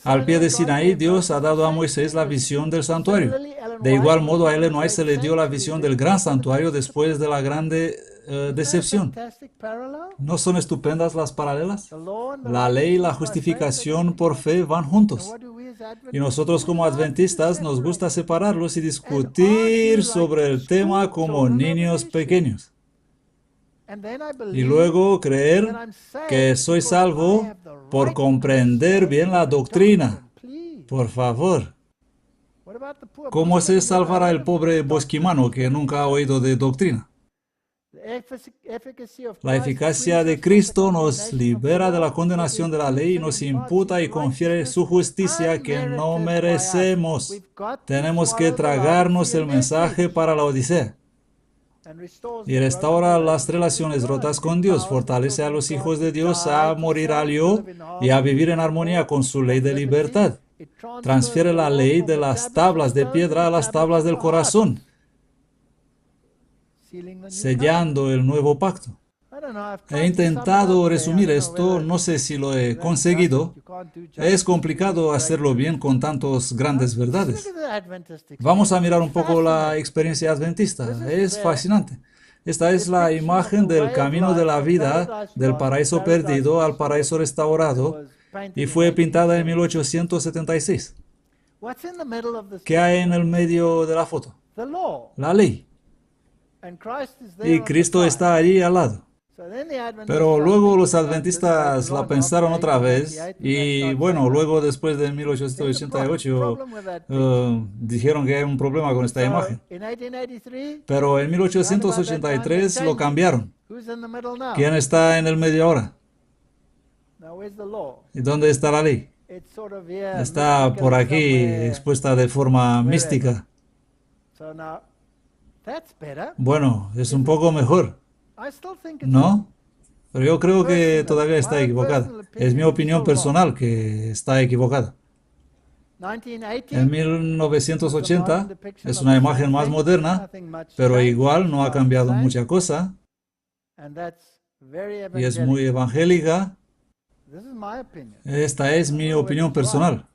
Al pie de Sinaí, Dios ha dado a Moisés la visión del santuario. De igual modo, a Ellen White se le dio la visión del gran santuario después de la grande decepción. ¿No son estupendas las paralelas? La ley y la justificación por fe van juntos. Y nosotros como adventistas nos gusta separarlos y discutir sobre el tema como niños pequeños. Y luego creer que soy salvo por comprender bien la doctrina. Por favor. ¿Cómo se salvará el pobre bosquimano que nunca ha oído de doctrina? La eficacia de Cristo nos libera de la condenación de la ley y nos imputa y confiere su justicia que no merecemos. Tenemos que tragarnos el mensaje para la Odisea. Y restaura las relaciones rotas con Dios, fortalece a los hijos de Dios a morir al yo y a vivir en armonía con su ley de libertad. Transfiere la ley de las tablas de piedra a las tablas del corazón, sellando el nuevo pacto. He intentado resumir esto, no sé si lo he conseguido. Es complicado hacerlo bien con tantas grandes verdades. Vamos a mirar un poco la experiencia adventista. Es fascinante. Esta es la imagen del camino de la vida, del paraíso perdido al paraíso restaurado, y fue pintada en 1876. ¿Qué hay en el medio de la foto? La ley. Y Cristo está allí al lado. Pero luego los adventistas la pensaron otra vez y bueno, luego después de 1888 dijeron que hay un problema con esta imagen. Pero en 1883 lo cambiaron. ¿Quién está en el medio ahora? ¿Y dónde está la ley? Está por aquí expuesta de forma mística. Bueno, es un poco mejor. ¿No? Pero yo creo que todavía está equivocada. Es mi opinión personal que está equivocada. En 1980 es una imagen más moderna, pero igual no ha cambiado mucha cosa. Y es muy evangélica. Esta es mi opinión personal.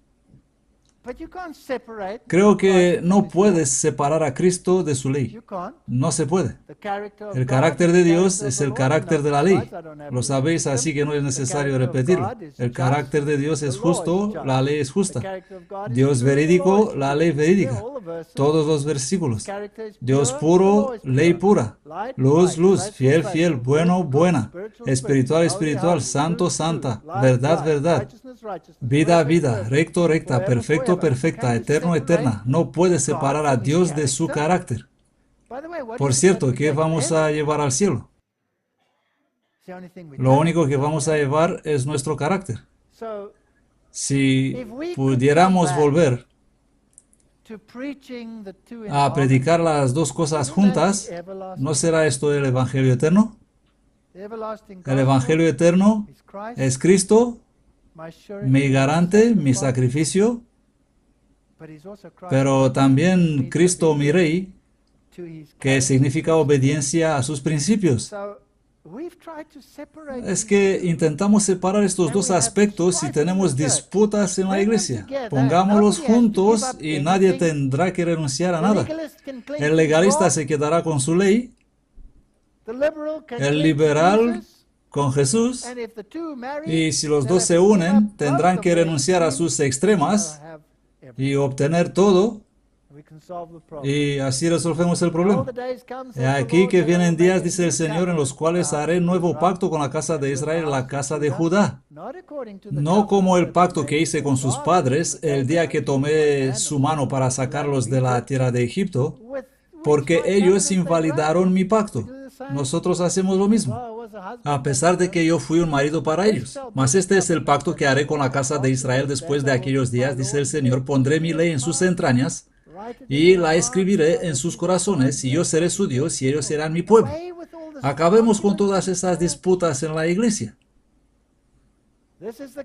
Creo que no puedes separar a Cristo de su ley. No se puede. El carácter de Dios es el carácter de la ley. Lo sabéis, así que no es necesario repetirlo. El carácter de Dios es justo, la ley es justa. Dios verídico, la ley verídica. Todos los versículos. Dios puro, ley pura. Luz, luz. Fiel, fiel. Bueno, buena. Espiritual, espiritual. Santo, santa. Verdad, verdad. Vida, vida. Recto, recta. Perfecto, perfecta, eterno, eterna. No puede separar a Dios de su carácter. Por cierto, ¿qué vamos a llevar al cielo? Lo único que vamos a llevar es nuestro carácter. Si pudiéramos volver a predicar las dos cosas juntas, ¿no será esto el Evangelio eterno? El Evangelio eterno es Cristo, mi garante, mi sacrificio, pero también Cristo, mi Rey, que significa obediencia a sus principios. Es que intentamos separar estos dos aspectos y tenemos disputas en la iglesia. Pongámoslos juntos y nadie tendrá que renunciar a nada. El legalista se quedará con su ley, el liberal con Jesús, y si los dos se unen, tendrán que renunciar a sus extremas y obtener todo, y así resolvemos el problema. He aquí que vienen días, dice el Señor, en los cuales haré nuevo pacto con la casa de Israel y la casa de Judá. No como el pacto que hice con sus padres el día que tomé su mano para sacarlos de la tierra de Egipto, porque ellos invalidaron mi pacto. Nosotros hacemos lo mismo, a pesar de que yo fui un marido para ellos. Mas este es el pacto que haré con la casa de Israel después de aquellos días, dice el Señor. Pondré mi ley en sus entrañas y la escribiré en sus corazones, y yo seré su Dios y ellos serán mi pueblo. Acabemos con todas esas disputas en la iglesia.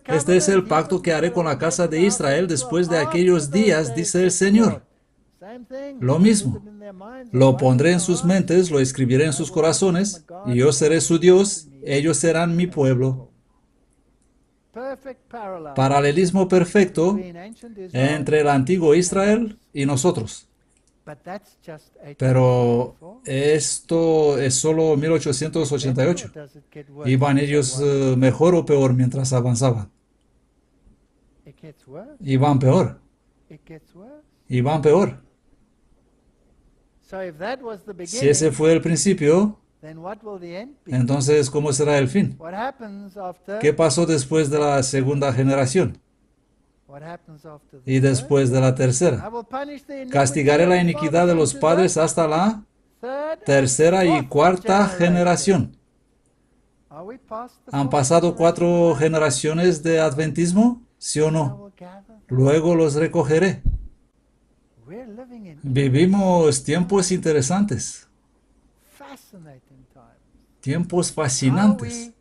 Este es el pacto que haré con la casa de Israel después de aquellos días, dice el Señor. Lo mismo. Lo pondré en sus mentes, lo escribiré en sus corazones, y yo seré su Dios, ellos serán mi pueblo. Paralelismo perfecto entre el antiguo Israel y nosotros. Pero esto es solo 1888. ¿Iban ellos mejor o peor mientras avanzaban? Iban peor. Iban peor. Si ese fue el principio, entonces, ¿cómo será el fin? ¿Qué pasó después de la segunda generación? Y después de la tercera. Castigaré la iniquidad de los padres hasta la tercera y cuarta generación. ¿Han pasado 4 generaciones de adventismo? ¿Sí o no? Luego los recogeré. Vivimos tiempos interesantes. Tiempos fascinantes.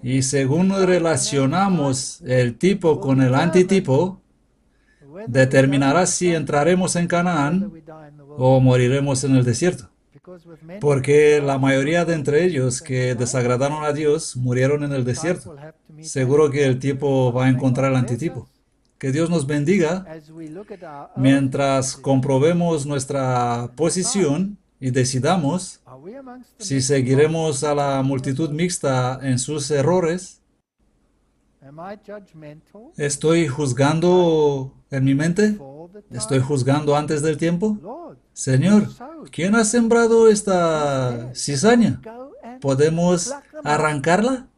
Y según relacionamos el tipo con el antitipo, determinará si entraremos en Canaán o moriremos en el desierto. Porque la mayoría de entre ellos que desagradaron a Dios murieron en el desierto. Seguro que el tipo va a encontrar el antitipo. Que Dios nos bendiga mientras comprobemos nuestra posición y decidamos si seguiremos a la multitud mixta en sus errores. ¿Estoy juzgando en mi mente? ¿Estoy juzgando antes del tiempo? Señor, ¿quién ha sembrado esta cizaña? ¿Podemos arrancarla?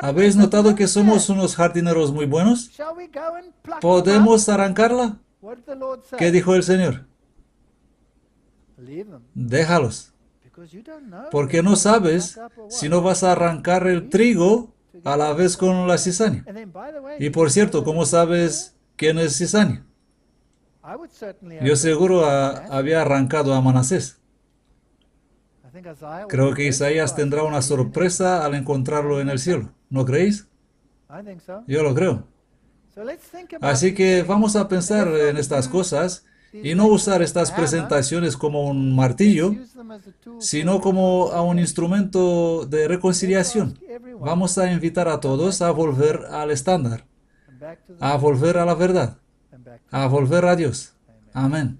¿Habéis notado que somos unos jardineros muy buenos? ¿Podemos arrancarla? ¿Qué dijo el Señor? Déjalos, porque no sabes si no vas a arrancar el trigo a la vez con la cizaña. Y por cierto, ¿cómo sabes quién es cizaña? Yo seguro había arrancado a Manasés. Creo que Isaías tendrá una sorpresa al encontrarlo en el cielo. ¿No creéis? Yo lo creo. Así que vamos a pensar en estas cosas y no usar estas presentaciones como un martillo, sino como a un instrumento de reconciliación. Vamos a invitar a todos a volver al estándar, a volver a la verdad, a volver a Dios. Amén.